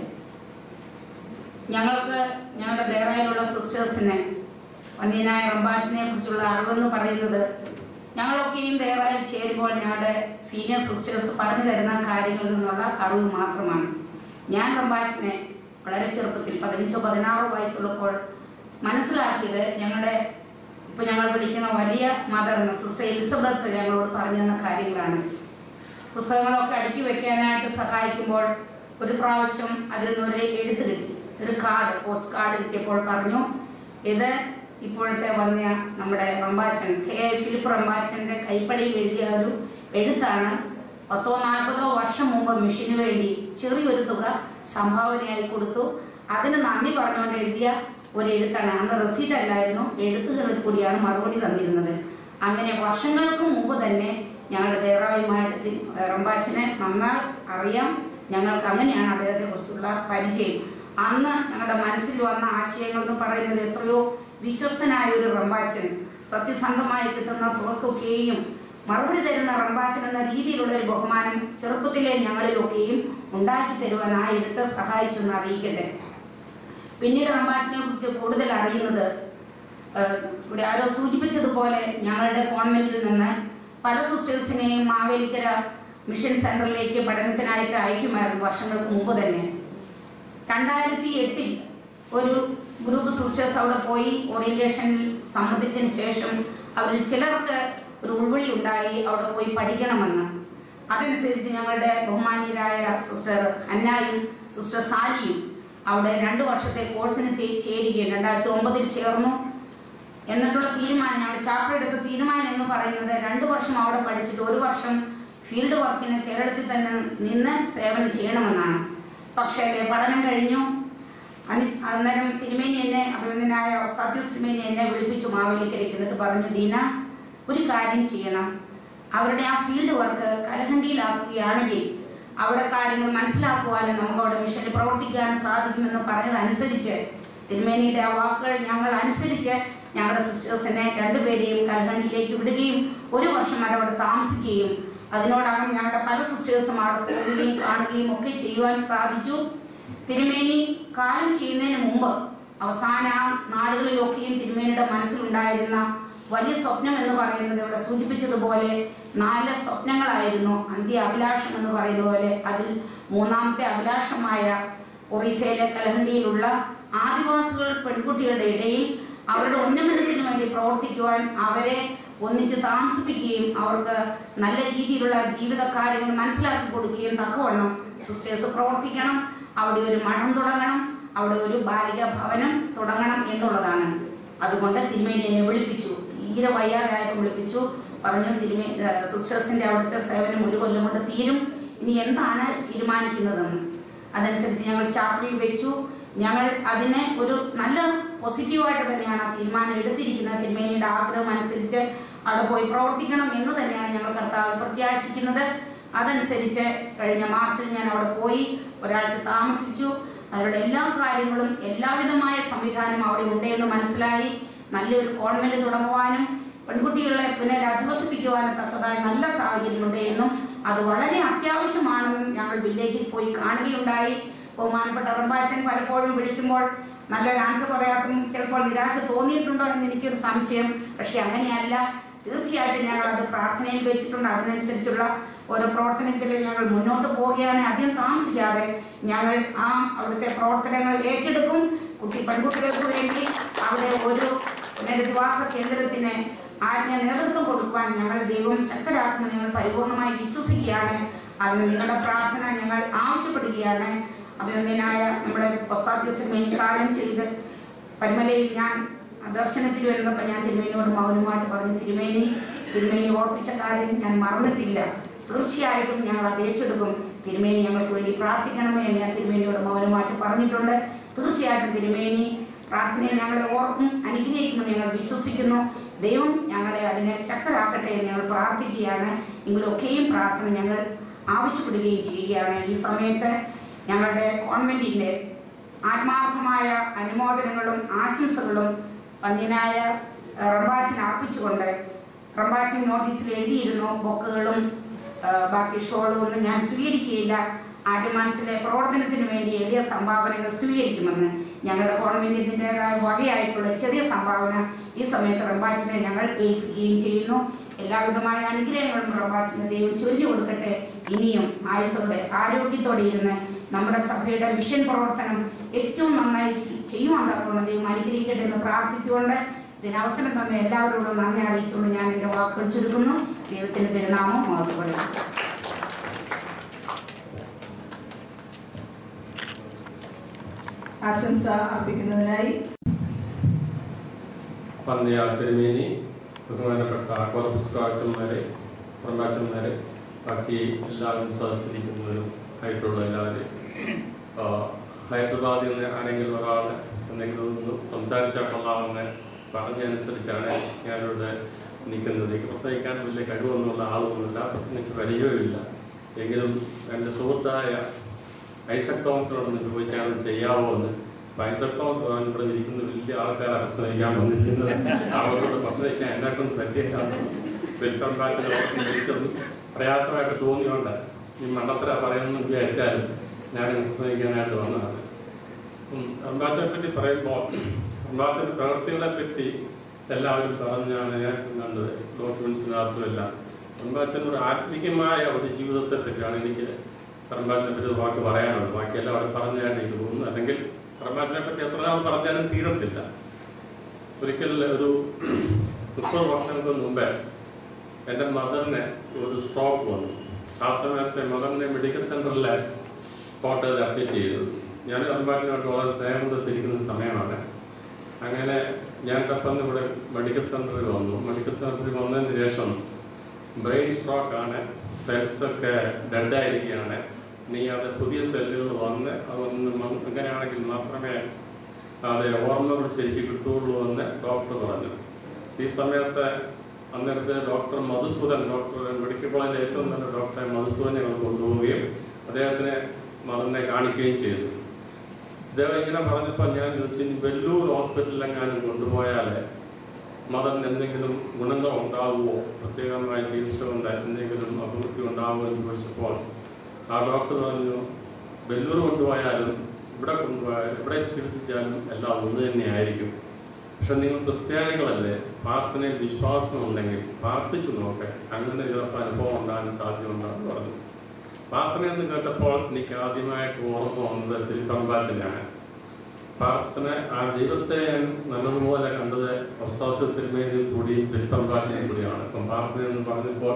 ഞങ്ങൾക്ക് ഞങ്ങളുടെ ദേറായിലുള്ള സിസ്റ്റേഴ്സിനെ വന്ധ്യനായ റംബാച്ചനെ കുറിച്ചുള്ള അറിവെന്ന് പറയുന്നത്, ഞങ്ങളൊക്കെയും ദേറായിൽ ചേരുമ്പോൾ ഞങ്ങളുടെ സീനിയർ സിസ്റ്റേഴ്സ് പറഞ്ഞു തരുന്ന കാര്യങ്ങളിൽ നിന്നുള്ള അറിവ് മാത്രമാണ്. ഞാൻ റംബാച്ചനെ വളരെ ചെറുപ്പത്തിൽ 15-16 വയസ്സുള്ളപ്പോൾ മനസ്സിലാക്കിയത് ഞങ്ങൾ വിളിക്കുന്ന വലിയ മദർ എന്ന സിസ്റ്റർ എലിസബത്ത് ഞങ്ങളോട് പറഞ്ഞു തന്ന കാര്യങ്ങളാണ്. പുസ്തകങ്ങളൊക്കെ അടുക്കി വെക്കാനായിട്ട് സഹായിക്കുമ്പോൾ ഒരു പ്രാവശ്യം അതിൽ നിന്നൊരു എഴുത്ത് കിട്ടി, ഒരു കാർഡ്, പോസ്റ്റ് കാർഡ് കിട്ടിയപ്പോൾ പറഞ്ഞു, ഇത് ഇപ്പോഴത്തെ വന്യ നമ്മുടെ റംബാച്ചൻ K.I. ഫിലിപ്പ് റംബാച്ചന്റെ കൈപ്പടിയിൽ എഴുതിയ ഒരു എഴുത്താണ്. 10-40 വർഷം മുമ്പ് മിഷന് വേണ്ടി ചെറിയൊരു തുക സംഭാവനയായി കൊടുത്തു. അതിന് നന്ദി പറഞ്ഞുകൊണ്ട് എഴുതിയ ഒരു എഴുത്താണ്. അന്ന് റെസീറ്റ് അല്ലായിരുന്നു, എഴുത്തുകളിൽ കൂടിയാണ് മറുപടി തന്നിരുന്നത്. അങ്ങനെ വർഷങ്ങൾക്ക് മുമ്പ് തന്നെ ഞങ്ങളുടെ ദേറായുമായിട്ട് റംബാച്ചനെ നന്നായി അറിയാം. ഞങ്ങൾക്ക് അങ്ങനെയാണ് അദ്ദേഹത്തെ കുറിച്ചുള്ള പരിചയം. അന്ന് ഞങ്ങളുടെ മനസ്സിൽ വന്ന ആശയങ്ങൾ എന്ന് പറയുന്നത്, എത്രയോ വിശ്വസ്തനായ ഒരു റംബാച്ചൻ, സത്യസന്ധമായി കിട്ടുന്ന തുകക്കൊക്കെയും മറുപടി തരുന്ന റംബാച്ചൻ എന്ന രീതിയിലുള്ള ഒരു ബഹുമാനം ചെറുപ്പത്തിലെ ഞങ്ങളിലൊക്കെയും ഉണ്ടാക്കി തരുവാൻ ആ എഴുത്ത് സഹായിച്ചെന്ന് അറിയിക്കട്ടെ. പിന്നീട് റംബാച്ചനെ കുറിച്ച് കൂടുതൽ അറിയുന്നത്, ഇവിടെ ആരോ സൂചിപ്പിച്ചതുപോലെ ഞങ്ങളുടെ കോൺവെന്റിൽ നിന്ന് പല സിസ്റ്റേഴ്സിനെയും മാവേലിക്കര മിഷൻ സെന്ററിലേക്ക് പഠനത്തിനായിട്ട് അയക്കുമായിരുന്നു വർഷങ്ങൾക്ക് മുമ്പ് തന്നെ. 2008 ഒരു ഗ്രൂപ്പ് സിസ്റ്റേഴ്സ് അവിടെ പോയി ഓറിയന്റേഷനിൽ സംബന്ധിച്ചതിന് ശേഷം അവരിൽ ചിലർക്ക് ഒരു ഉൾവിളി ഉണ്ടായി അവിടെ പോയി പഠിക്കണമെന്ന്. അതനുസരിച്ച് ഞങ്ങളുടെ ബഹുമാനീയരായ സിസ്റ്റർ അന്നായും സിസ്റ്റർ സാലിയും അവിടെ 2 വർഷത്തെ കോഴ്സിന് ചേരുകയും 2009 ചേർന്നു. എന്നിട്ടുള്ള തീരുമാനം, ഞങ്ങളുടെ ചാപ്റ്റർ എടുത്ത തീരുമാനം എന്ന് പറയുന്നത് 2 വർഷം അവിടെ പഠിച്ചിട്ട് 1 വർഷം ഫീൽഡ് വർക്കിന് കേരളത്തിൽ തന്നെ നിന്ന് സേവനം ചെയ്യണമെന്നാണ്. പക്ഷേ പഠനം കഴിഞ്ഞു. അന്നേരം തിരുമേനി എന്നെ, അഭിനന്ദനായ ഒസ്താത്യോസ് തിരുമേനി എന്നെ വിളിപ്പിച്ചു മാവേലിക്കരയ്ക്ക്. എന്നിട്ട് പറഞ്ഞു, ദീന, ഒരു കാര്യം ചെയ്യണം, അവരുടെ ആ ഫീൽഡ് വർക്ക് കലഹണ്ടിയിലാക്കുകയാണെങ്കിൽ അവിടെ കാര്യങ്ങൾ മനസ്സിലാക്കുവാനും നമുക്ക് അവിടെ മിഷനിൽ പ്രവർത്തിക്കാനും സാധിക്കുമെന്ന് പറഞ്ഞതനുസരിച്ച് തിരുമേനിയുടെ ആ വാക്കുകൾ ഞങ്ങൾ അനുസരിച്ച് ഞങ്ങളുടെ സിസ്റ്റേഴ്സിനെ 2 പേരെയും കലഹണ്ടിയിലേക്ക് വിടുകയും 1 വർഷം വരെ അവിടെ താമസിക്കുകയും അതിനോടകം ഞങ്ങളുടെ പല സിസ്റ്റേഴ്സും അവിടെ പോവുകയും കാണുകയും ഒക്കെ ചെയ്യുവാൻ സാധിച്ചു. തിരുമേനി കാലം ചെയ്യുന്നതിന് മുമ്പ് അവസാന നാടുകളിലൊക്കെയും തിരുമേനിയുടെ മനസ്സിലുണ്ടായിരുന്ന വലിയ സ്വപ്നം എന്ന് പറയുന്നത്, ഇവിടെ സൂചിപ്പിച്ചതുപോലെ 4 സ്വപ്നങ്ങളായിരുന്നു. അന്ത്യ അഭിലാഷം എന്ന് പറയുന്ന പോലെ അതിൽ 3ാമത്തെ അഭിലാഷമായ ഒറീസയിലെ കലഹണ്ടിയിലുള്ള ആദിവാസികൾ പെൺകുട്ടികളുടെ ഇടയിൽ അവരുടെ ഉന്നമനത്തിന് വേണ്ടി പ്രവർത്തിക്കുവാൻ, അവരെ ഒന്നിച്ച് താമസിപ്പിക്കുകയും അവർക്ക് നല്ല രീതിയിലുള്ള ജീവിത കാര്യങ്ങൾ മനസ്സിലാക്കി കൊടുക്കുകയും തക്കവണ്ണം സിസ്റ്റേഴ്സ് പ്രവർത്തിക്കണം. അവിടെ ഒരു മഠം തുടങ്ങണം, അവിടെ ഒരു ബാലിക ഭവനം തുടങ്ങണം എന്നുള്ളതാണ്. അതുകൊണ്ട് തിരുമേനി എന്നെ വിളിപ്പിച്ചു. തീരെ വയ്യാതായപ്പോൾ വിളിപ്പിച്ചു. പറഞ്ഞു, സിസ്റ്റേഴ്സിന്റെ അവിടുത്തെ സേവനം 1 കൊല്ലം കൊണ്ട് തീരും, ഇനി എന്താണ് തീരുമാനിക്കുന്നതെന്ന്. അതനുസരിച്ച് ഞങ്ങൾ ചാപ്റ്ററിൽ വെച്ചു. ഞങ്ങൾ അതിനെ ഒരു നല്ല പോസിറ്റീവായിട്ട് തന്നെയാണ് ആ തീരുമാനം എടുത്തിരിക്കുന്നത്. തിരുമേനിയുടെ ആഗ്രഹം അനുസരിച്ച് അവിടെ പോയി പ്രവർത്തിക്കണം എന്ന് തന്നെയാണ് ഞങ്ങൾ കർത്താവ് പ്രത്യാശിക്കുന്നത്. അതനുസരിച്ച് കഴിഞ്ഞ മാർച്ചിൽ ഞാൻ അവിടെ പോയി 1 ആഴ്ച താമസിച്ചു. അവരുടെ എല്ലാ കാര്യങ്ങളും, എല്ലാവിധമായ സംവിധാനം അവിടെ ഉണ്ട് എന്ന് മനസ്സിലായി. നല്ലൊരു കോൺവെന്റ് തുടങ്ങുവാനും പെൺകുട്ടികളെ പുനരധിവസിപ്പിക്കുവാനും തക്കതായ നല്ല സാഹചര്യമുണ്ട് എന്നും അത് വളരെ അത്യാവശ്യമാണെന്നും ഞങ്ങൾ വില്ലേജിൽ പോയി കാണുകയുണ്ടായി. ബഹുമാനപ്പെട്ട റംബാച്ചൻ പലപ്പോഴും വിളിക്കുമ്പോൾ നല്ലൊരു ആൻസർ പറയാത്തും ചിലപ്പോൾ നിരാശ തോന്നിയിട്ടുണ്ടോ എന്ന് എനിക്കൊരു സംശയം. പക്ഷെ അങ്ങനെയല്ല, തീർച്ചയായിട്ടും ഞങ്ങൾ അത് പ്രാർത്ഥനയിൽ വെച്ചിട്ടുണ്ട്. അതിനനുസരിച്ചുള്ള ഓരോ പ്രവർത്തനത്തിൽ ഞങ്ങൾ മുന്നോട്ട് പോവുകയാണ്. അധികം താമസിക്കാതെ ഞങ്ങൾ അവിടുത്തെ പ്രവർത്തനങ്ങൾ ഏറ്റെടുക്കും. പെൺകുട്ടികൾക്ക് വേണ്ടി അവിടെ ഒരു പുനരധിവാസ കേന്ദ്രത്തിന് ആജ്ഞ നേതൃത്വം കൊടുക്കുവാൻ ഞങ്ങൾ ദൈവം ശക്തരാക്കുമെന്ന് ഞങ്ങൾ പരിപൂർണമായി വിശ്വസിക്കുകയാണ്. അതിന് നിങ്ങളുടെ പ്രാർത്ഥന ഞങ്ങൾ ആവശ്യപ്പെടുകയാണ്. അഭിനന്ദനായ നമ്മുടെ ഒസ്താദ്യോസ് കാലം ചെയ്ത് പന്മലയിൽ ഞാൻ ദർശനത്തിൽ വരുന്നപ്പോൾ ഞാൻ തിരുമേനിയോട് മൗനമായിട്ട് പറഞ്ഞു, തിരുമേനി ഓർപ്പിച്ച കാര്യം ഞാൻ മറന്നിട്ടില്ല, തീർച്ചയായിട്ടും ഞങ്ങൾ അത് ഏറ്റെടുക്കും, തിരുമേനി ഞങ്ങൾക്ക് വേണ്ടി പ്രാർത്ഥിക്കണമേ എന്ന് ഞാൻ തിരുമേനിയോട് മൗനമായിട്ട് പറഞ്ഞിട്ടുണ്ട്. തീർച്ചയായിട്ടും തിരുമേനി പ്രാർത്ഥനയെ ഞങ്ങളെ ഓർക്കും, അനുഗ്രഹിക്കുമെന്ന് ഞങ്ങൾ വിശ്വസിക്കുന്നു. ദൈവം ഞങ്ങളെ അതിനെ ശക്തരാക്കട്ടെ എന്ന് ഞങ്ങൾ പ്രാർത്ഥിക്കുകയാണ്. നിങ്ങളൊക്കെയും പ്രാർത്ഥന ഞങ്ങൾ ആവശ്യപ്പെടുകയും ചെയ്യുകയാണ്. ഈ സമയത്ത് ഞങ്ങളുടെ കോൺവെന്റിന്റെ ആത്മാർത്ഥമായ അനുമോദനങ്ങളും ആശംസകളും വന്യനായ റംബാച്ചൻ അർപ്പിച്ചുകൊണ്ട്, റംബാച്ചൻ നോട്ടീസിൽ എഴുതിയിരുന്നു, ബൊക്കുകളും ബാക്കി ഷോളും ഒന്നും ഞാൻ സ്വീകരിക്കുകയില്ല, ആറ്റുമാനസിലെ പ്രവർത്തനത്തിന് വേണ്ടി എളിയ സംഭാവനകൾ സ്വീകരിക്കുമെന്ന്. ഞങ്ങളുടെ കോൺവെന്റിൻ്റെതായ വകയായിട്ടുള്ള ചെറിയ സംഭാവന ഈ സമയത്ത് റംബാച്ചനെ ഞങ്ങൾ ഏൽപ്പിക്കുകയും ചെയ്യുന്നു. എല്ലാവിധമായ അനുഗ്രഹങ്ങളും റംബാച്ചന് ദൈവം ചൊല്ലി കൊടുക്കട്ടെ. ഇനിയും ആയുസ്സോടെ ആരോഗ്യത്തോടെ ഇരുന്ന് നമ്മുടെ സഭയുടെ മിഷൻ പ്രവർത്തനം ഏറ്റവും നന്നായി ചെയ്യുവാൻ തക്കവണ്ണം ദൈവം അനുഗ്രഹിക്കട്ടെ എന്ന് പ്രാർത്ഥിച്ചുകൊണ്ട് ഇതിനവസരം തന്ന എല്ലാവരോടും നന്ദി അറിയിച്ചുകൊണ്ട് ഞാൻ എൻ്റെ വാക്കുകൾ ചുരുക്കുന്നു. ദൈവത്തിന്റെ തിരുനാമം മഹത്വപ്പെടും. ആശംസ അർപ്പിക്കുന്നതിനായി തിരുമേനി, ബഹുമാനപ്പെട്ട കോർപ്പസ്കാച്ചന്മാരെ, പ്രമാച്ചന്മാരെ, ബാക്കി എല്ലാവരും സദസ്സിരിക്കുന്നവരും ആയിട്ടുള്ള എല്ലാവരെയും, ഹൈദരാബാദിൽ നിന്ന് ആരെങ്കിലും ഒരാൾ എന്തെങ്കിലും ഒന്ന് സംസാരിച്ചാൽ കൊള്ളാമെന്ന് പറഞ്ഞനുസരിച്ചാണ് ഞാനിവിടെ നിൽക്കുന്നത്. പ്രസംഗിക്കാൻ വലിയ കഴിവൊന്നുമുള്ള ആളൊന്നുമില്ല, പ്രസംഗിച്ച് പരിചയമില്ല. എങ്കിലും എൻ്റെ സുഹൃത്തായ ഐസക് തോമസിനോടൊന്ന് ചോദിച്ചാൽ ചെയ്യാവോ എന്ന്. ഐസക് തോമസ് ഇവിടെ ഇരിക്കുന്ന വലിയ ആൾക്കാരാണ് പ്രസംഗിക്കാൻ വന്നിരിക്കുന്നത്. അവരോട് പ്രസംഗിക്കാൻ എന്നെക്കൊണ്ട് പറ്റിയാണ് വെൽക്കം ബാക്കിൽ പ്രയാസമായിട്ട് തോന്നിയോണ്ട് ഈ മണ്ടത്തര പറയുമെന്ന് വിചാരിച്ചാലും ഞാൻ പ്രസംഗിക്കാനായിട്ട് വന്നതാണ്. അമ്പാച്ചനെ പറ്റി പറയുമ്പോൾ അമ്പാച്ചൻ്റെ പ്രവൃത്തികളെ പറ്റി എല്ലാവരും പറഞ്ഞാണ് ഞാൻ കണ്ടത്, ഡോക്യുമെന്റ്സിനകത്തുമെല്ലാം. അമ്പാച്ചനൊരു ആത്മീയമായ ഒരു ജീവിതത്തെ പറ്റിയാണ് എനിക്ക് റംബാച്ചനെ പറ്റി ഒരു വാക്ക് പറയാനുള്ളത്. ബാക്കി എല്ലാവരും പറഞ്ഞാണ് എനിക്ക് തോന്നുന്നു. അല്ലെങ്കിൽ റംബാച്ചനെ പറ്റി എത്ര നാൾ പറഞ്ഞാലും തീരത്തില്ല. ഒരിക്കൽ ഒരു 30 വർഷങ്ങൾക്ക് മുമ്പേ എൻ്റെ മദറിന് ഒരു സ്ട്രോക്ക് വന്നു. ആ സമയത്ത് മദറിനെ മെഡിക്കൽ സെന്ററിലെ കോട്ടയത്ത് അഡ്മിറ്റ് ചെയ്തു. ഞാൻ റംബാച്ചനായിട്ട് വളരെ സ്നേഹത്തിരിക്കുന്ന സമയമാണ്. അങ്ങനെ ഞാൻ തപ്പന്ന് ഇവിടെ മെഡിക്കൽ സെന്ററിൽ വന്നു. മെഡിക്കൽ സെന്ററിൽ വന്നതിന് ശേഷം ബ്രെയിൻ സ്ട്രോക്കാണ്, സെൽസൊക്കെ ഡെഡായിരിക്കുകയാണ്, നീ അത് പുതിയ സെല്ലുകൾ വന്ന് അതൊന്ന് അങ്ങനെയാണെങ്കിൽ മാത്രമേ അത് ഓർമ്മകൾ ശരിക്കും കിട്ടുകയുള്ളൂ എന്ന് ഡോക്ടർ പറഞ്ഞു. ഈ സമയത്ത് അന്നേരത്തെ ഡോക്ടർ മധുസൂദൻ, ഡോക്ടർ മെഡിക്കൽ കോളേജിലെ ഏറ്റവും നല്ല ഡോക്ടറെ മധുസൂദനെ ഞങ്ങൾ കൊണ്ടുപോവുകയും അദ്ദേഹത്തിന് മദറിനെ കാണിക്കുകയും ചെയ്തു. അദ്ദേഹം ഇങ്ങനെ പറഞ്ഞപ്പോൾ ഞാൻ ചോദിച്ചു, വെല്ലൂർ ഹോസ്പിറ്റലിലെങ്ങാനും കൊണ്ടുപോയാൽ മദറിന് എന്തെങ്കിലും ഗുണങ്ങൾ ഉണ്ടാവുമോ, പ്രത്യേകമായ ചികിത്സ കൊണ്ട് എന്തെങ്കിലും അഭിവൃദ്ധി ഉണ്ടാവുമോ എന്ന് ചോദിച്ചപ്പോൾ ആ ഡോക്ടർ പറഞ്ഞു, വെല്ലൂർ കൊണ്ടുപോയാലും ഇവിടെ കൊണ്ടുപോയാലും ഇവിടെ ചികിത്സിച്ചാലും എല്ലാം ഒന്ന് തന്നെയായിരിക്കും. പക്ഷെ നിങ്ങൾ ക്രിസ്ത്യാനികളല്ലേ, പ്രാർത്ഥനയിൽ വിശ്വാസം ഉണ്ടെങ്കിൽ പ്രാർത്ഥിച്ചു നോക്കെ, അങ്ങനെ ചിലപ്പോൾ അനുഭവം ഉണ്ടാകാൻ സാധ്യതയുണ്ടെന്ന് പറഞ്ഞു. പ്രാർത്ഥനയെന്ന് കേട്ടപ്പോൾ എനിക്ക് ആദ്യമായിട്ട് ഓർമ്മ വന്നത് തിരുപ്പമ്പാച്ചനാണ്. പ്രാർത്ഥന ആ ദൈവത്തെ നല്ലതുപോലെ കണ്ടത് ഒസ്താസ്യത്തിന്മേലും കൂടിയും തിരുപ്പമ്പാച്ചനും കൂടിയാണ്. അപ്പം പ്രാർത്ഥന എന്ന് പറഞ്ഞപ്പോൾ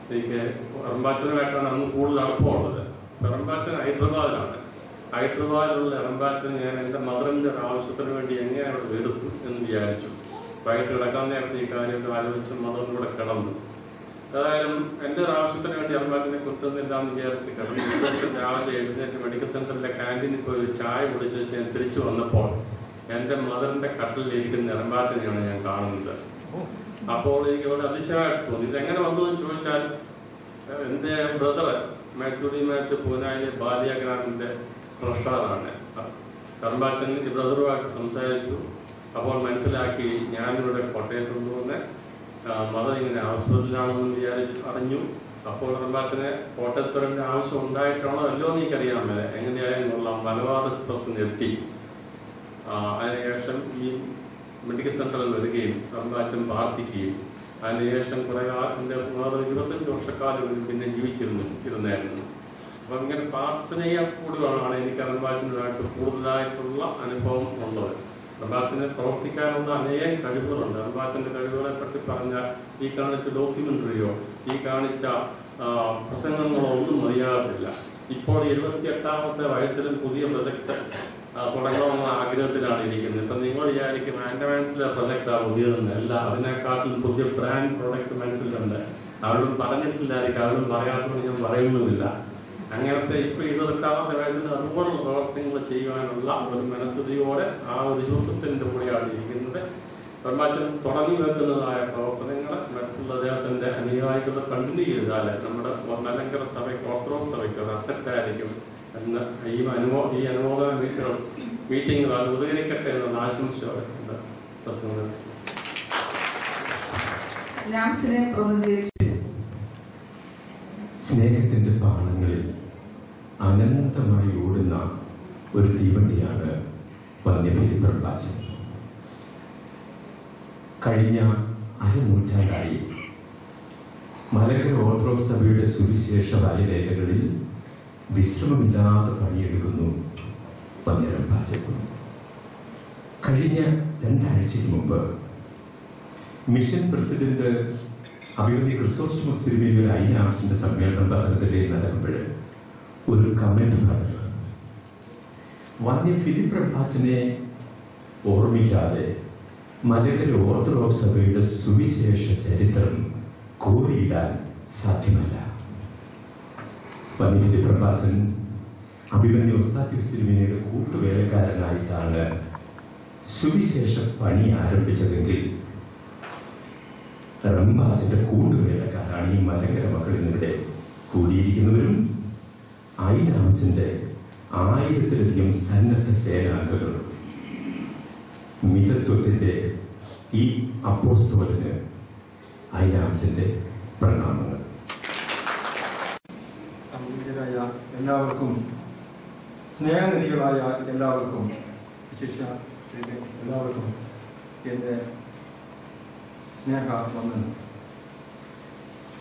എനിക്ക് റംബാച്ചനുമായിട്ടാണ് അന്ന് കൂടുതൽ അടുപ്പമുള്ളത്. റംബാച്ചൻ ഹൈദരാബാദിലാണ്. ഹൈദരാബാദിലുള്ള റംബാച്ചന് ഞാൻ എൻ്റെ മദറിൻ്റെ ഒരു ആവശ്യത്തിന് വേണ്ടി എങ്ങനെ അവിടെ വെറുത്തു എന്ന് വിചാരിച്ചു. വൈകിട്ട് കിടക്കാൻ നേരത്തെ ഈ കാര്യമൊക്കെ ആലോചിച്ച് മദറിലൂടെ കിടന്നു. ഏതായാലും എൻ്റെ ഒരു ആവശ്യത്തിന് വേണ്ടി റംബാച്ചനെ കുത്തുന്നില്ലാന്ന് വിചാരിച്ച് കിടന്നു. രാവിലെ എഴുന്നേറ്റ് മെഡിക്കൽ സെന്ററിലെ ക്യാൻറ്റീനിൽ പോയി ഒരു ചായ കുടിച്ച് ഞാൻ തിരിച്ചു വന്നപ്പോൾ എൻ്റെ മദറിൻ്റെ കട്ടിലിരിക്കുന്ന റംബാച്ചനെയാണ് ഞാൻ കാണുന്നത്. അപ്പോൾ എനിക്ക് വളരെ അതിശയമായിട്ട് തോന്നി. ഇതെങ്ങനെ വന്നതെന്ന് ചോദിച്ചാൽ, എൻ്റെ ബ്രദർ മാത്യു പൂനായിലെ ബാലിയ ട്രഷറാണ്. റംബാച്ചൻ ബ്രദറുമായിട്ട് സംസാരിച്ചു. അപ്പോൾ മനസ്സിലാക്കി ഞാനിവിടെ കോട്ടയത്തുനിന്ന് മദർ ഇങ്ങനെ ഹോസ്പിറ്റലിലാണെന്ന് അറിഞ്ഞു. അപ്പോൾ റംബാച്ചനെ കോട്ടയത്തിൻ്റെ ആവശ്യം ഉണ്ടായിട്ടാണോ അല്ലോ എനിക്കറിയാൻ മേലെ, എങ്ങനെയായിരുന്നുള്ള മലബാർ എക്സ്പ്രസ്സിന് എത്തി. അതിനുശേഷം ഈ മെഡിക്കൽ സെന്ററിൽ വരികയും റംബാച്ചൻ പ്രാർത്ഥിക്കുകയും അതിനുശേഷം കുറെ എൻ്റെ 25 വർഷക്കാലം പിന്നെ ജീവിച്ചിരുന്നായിരുന്നു. അപ്പം ഇങ്ങനെ പ്രാർത്ഥനയെ കൂടുതലാണ് എനിക്ക് റംബാച്ചനുമായിട്ട് കൂടുതലായിട്ടുള്ള അനുഭവം ഉള്ളത്. പ്രഭാത്തിന് പ്രവർത്തിക്കാനുള്ള അനേകം കഴിവുകളുണ്ട്. പ്രഭാത്തിന്റെ കഴിവുകളെ പറ്റി പറഞ്ഞാൽ ഈ കാണിച്ച ഡോക്യുമെന്ററിയോ ഈ കാണിച്ച പ്രസംഗങ്ങളോ ഒന്നും മതിയാകത്തില്ല. ഇപ്പോൾ 78ാമത്തെ വയസ്സിലും പുതിയ പ്രൊജക്ട് തുടങ്ങണമെന്ന ആഗ്രഹത്തിലാണ് ഇരിക്കുന്നത്. ഇപ്പം നിങ്ങൾ വിചാരിക്കും ആൻഡമാൻസിലെ പ്രൊജക്റ്റാണ് പുതിയതെന്ന്. അല്ല, അതിനെക്കാട്ടിലും പുതിയ ബ്രാൻഡ് പ്രൊഡക്റ്റ് മനസ്സിലുണ്ട്. അവരും പറഞ്ഞിട്ടില്ലായിരിക്കും, അവരും പറയാത്തതുകൊണ്ട് ഞാൻ പറയുന്നുമില്ല. അങ്ങനത്തെ ഇപ്പൊ 28ാമത്തെ വയസ്സിൽ അതുപോലുള്ള പ്രവർത്തനങ്ങൾ ചെയ്യുവാനുള്ള ഒരു മനസ്ഥിതിയോടെ ആ ഒരു യൂഥത്തിന്റെ കൂടെയാണ് ഇരിക്കുന്നത്. പ്രഭാചനം തുടങ്ങി വെക്കുന്നതായ പ്രവർത്തനങ്ങൾ മറ്റുള്ള അദ്ദേഹത്തിന്റെ അനുയായികൾ കണ്ടിന്യൂ ചെയ്താൽ നമ്മുടെ മലങ്കര സഭയ്ക്ക് ഓർത്തഡോക്സ് സഭയ്ക്ക് ഒരു അസറ്റായിരിക്കും എന്ന് ഈ അനുമോദന മീറ്റിംഗ് അത് ഉപകരിക്കട്ടെ എന്നുള്ള ആശംസയോടെ പ്രസംഗം. സ്നേഹത്തിന്റെ പാളങ്ങളിൽ അനന്തമായി ഓടുന്ന ഒരു തീവണ്ടിയാണ് വന്യഫിലിപ്പ് പ്രഭാചൻ. കഴിഞ്ഞ അരനൂറ്റാണ്ടായി മലങ്കര ഓർത്തഡോക്സ് സഭയുടെ സുവിശേഷ വലയിലേഖകളിൽ വിശ്രമമില്ലാതെ പണിയെടുക്കുന്നു വന്യപ്രഭാചൻ. കഴിഞ്ഞ 2 ആഴ്ചയ്ക്ക് മുമ്പ് മിഷൻ പ്രസിഡന്റ് അഭിവൃദ്ധി ക്രിസോസ്റ്റമസ് തിരുമേനിയുടെ ഐനാംസിന്റെ സമ്മേളനം പത്രത്തിലേക്ക് നടക്കുമ്പോൾ ഒരു കമന്റ് പറഞ്ഞു, വന്യഫിലിപ്പ് പ്രഭാചനെ ഓർമ്മിക്കാതെ മലങ്കര ഓർത്തഡോക്സ് സഭയുടെ സുവിശേഷ ചരിത്രം കോരിയിടാൻ സാധ്യമല്ല. വന്യഫിലിപ്പ് പ്രഭാചൻ അഭിമന്യു ഉസ്താദ്യോസ് തിരുമേനിയുടെ കൂട്ടുവേലക്കാരനായിട്ടാണ് സുവിശേഷ പണി ആരംഭിച്ചതെങ്കിൽ റംബാജിന്റെ കൂട്ടുവേലക്കാരാണ് ഈ മലങ്കര മക്കളിൽ നിന്നിവിടെ കൂടിയിരിക്കുന്നവരും ഐനാംസിന്റെ 1000-ലധികം സന്നദ്ധ സേനാംഗങ്ങളും. മിതത്വത്തിന്റെ ഈ അപ്പോസ്തലന് ഐനാംസിന്റെ പ്രണാമങ്ങൾ. സംബന്ധിതരായ എല്ലാവർക്കും, സ്നേഹനിധികളായ എല്ലാവർക്കും, വിശിഷ്ട എല്ലാവർക്കും എൻ്റെ സ്നേഹ വന്ദനം.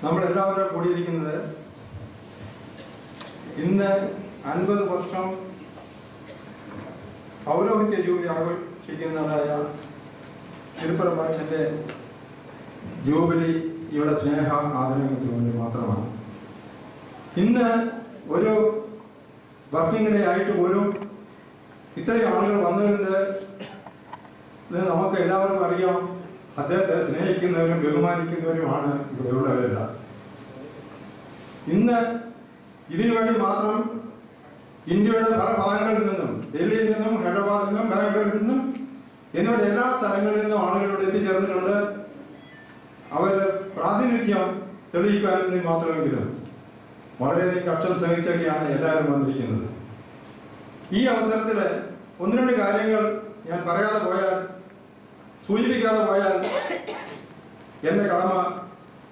നമ്മളെല്ലാവരും കൂടിയിരിക്കുന്നത് ഇന്ന് 50 വർഷം പൗരോഹിത്യ ജൂബിലി ആഘോഷിക്കുന്നതായ തിരുപ്രഭാഷന്റെ ജൂബിലി ഇവിടെ സ്നേഹ ആദരങ്ങൾക്ക് വേണ്ടി മാത്രമാണ്. ഇന്ന് ഒരു വർക്കിംഗ് ഡേ ആയിട്ട് പോലും ഇത്രയും ആളുകൾ വന്നതിന് നമുക്ക് എല്ലാവർക്കും അറിയാം. അദ്ദേഹത്തെ സ്നേഹിക്കുന്നവരും ബഹുമാനിക്കുന്നവരുമാണ് ഇവിടെയുള്ളവരെല്ലാം. ഇന്ന് ഇതിനുവേണ്ടി മാത്രം ഇന്ത്യയുടെ പല ഭാഗങ്ങളിൽ നിന്നും, ഡൽഹിയിൽ നിന്നും, ഹൈദരാബാദിൽ നിന്നും, ബാംഗ്ലൂരിൽ നിന്നും എന്നിവിടെ എല്ലാ സ്ഥലങ്ങളിൽ നിന്നും ആളുകളോട് എത്തിച്ചേർന്നിട്ടുണ്ട്. അവരുടെ പ്രാതിനിധ്യം തെളിയിക്കാൻ വേണ്ടി മാത്രമെങ്കിലും വളരെയധികം കഷ്ടം സഹിച്ചൊക്കെയാണ് എല്ലാവരും വന്നിരിക്കുന്നത്. ഈ അവസരത്തിൽ 1-2 കാര്യങ്ങൾ ഞാൻ പറയാതെ പോയാൽ, സൂചിപ്പിക്കാതെ പോയാൽ എന്റെ കടമ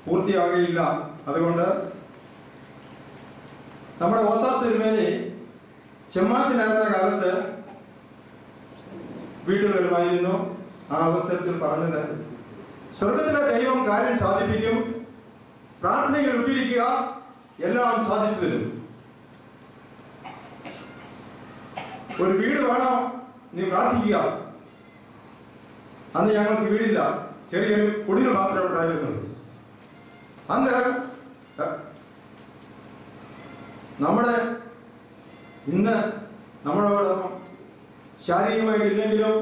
പൂർത്തിയാകുകയില്ല. അതുകൊണ്ട് നമ്മുടെ ഓസാസ് തിരുമേനി ചെമ്മാറ്റിലായിരുന്ന കാലത്ത് വീട്ടിലുമായിരുന്നു. ആ അവസരത്തിൽ പറഞ്ഞത്, സ്വർഗത്തിലെ ദൈവം കാര്യം സാധിപ്പിക്കും, പ്രാർത്ഥനയിൽ ഉൾപ്പിരിക്കുക, എല്ലാം സാധിച്ചു തരും. ഒരു വീട് വേണോ, നീ പ്രാർത്ഥിക്കുക. അന്ന് ഞങ്ങൾക്ക് വീടില്ല, ചെറിയൊരു കുടിൽ മാത്രമേ ഉണ്ടായിരുന്നുള്ളൂ. അന്ന് ഇന്ന് നമ്മളോടൊപ്പം ശാരീരികമായിട്ടില്ലെങ്കിലും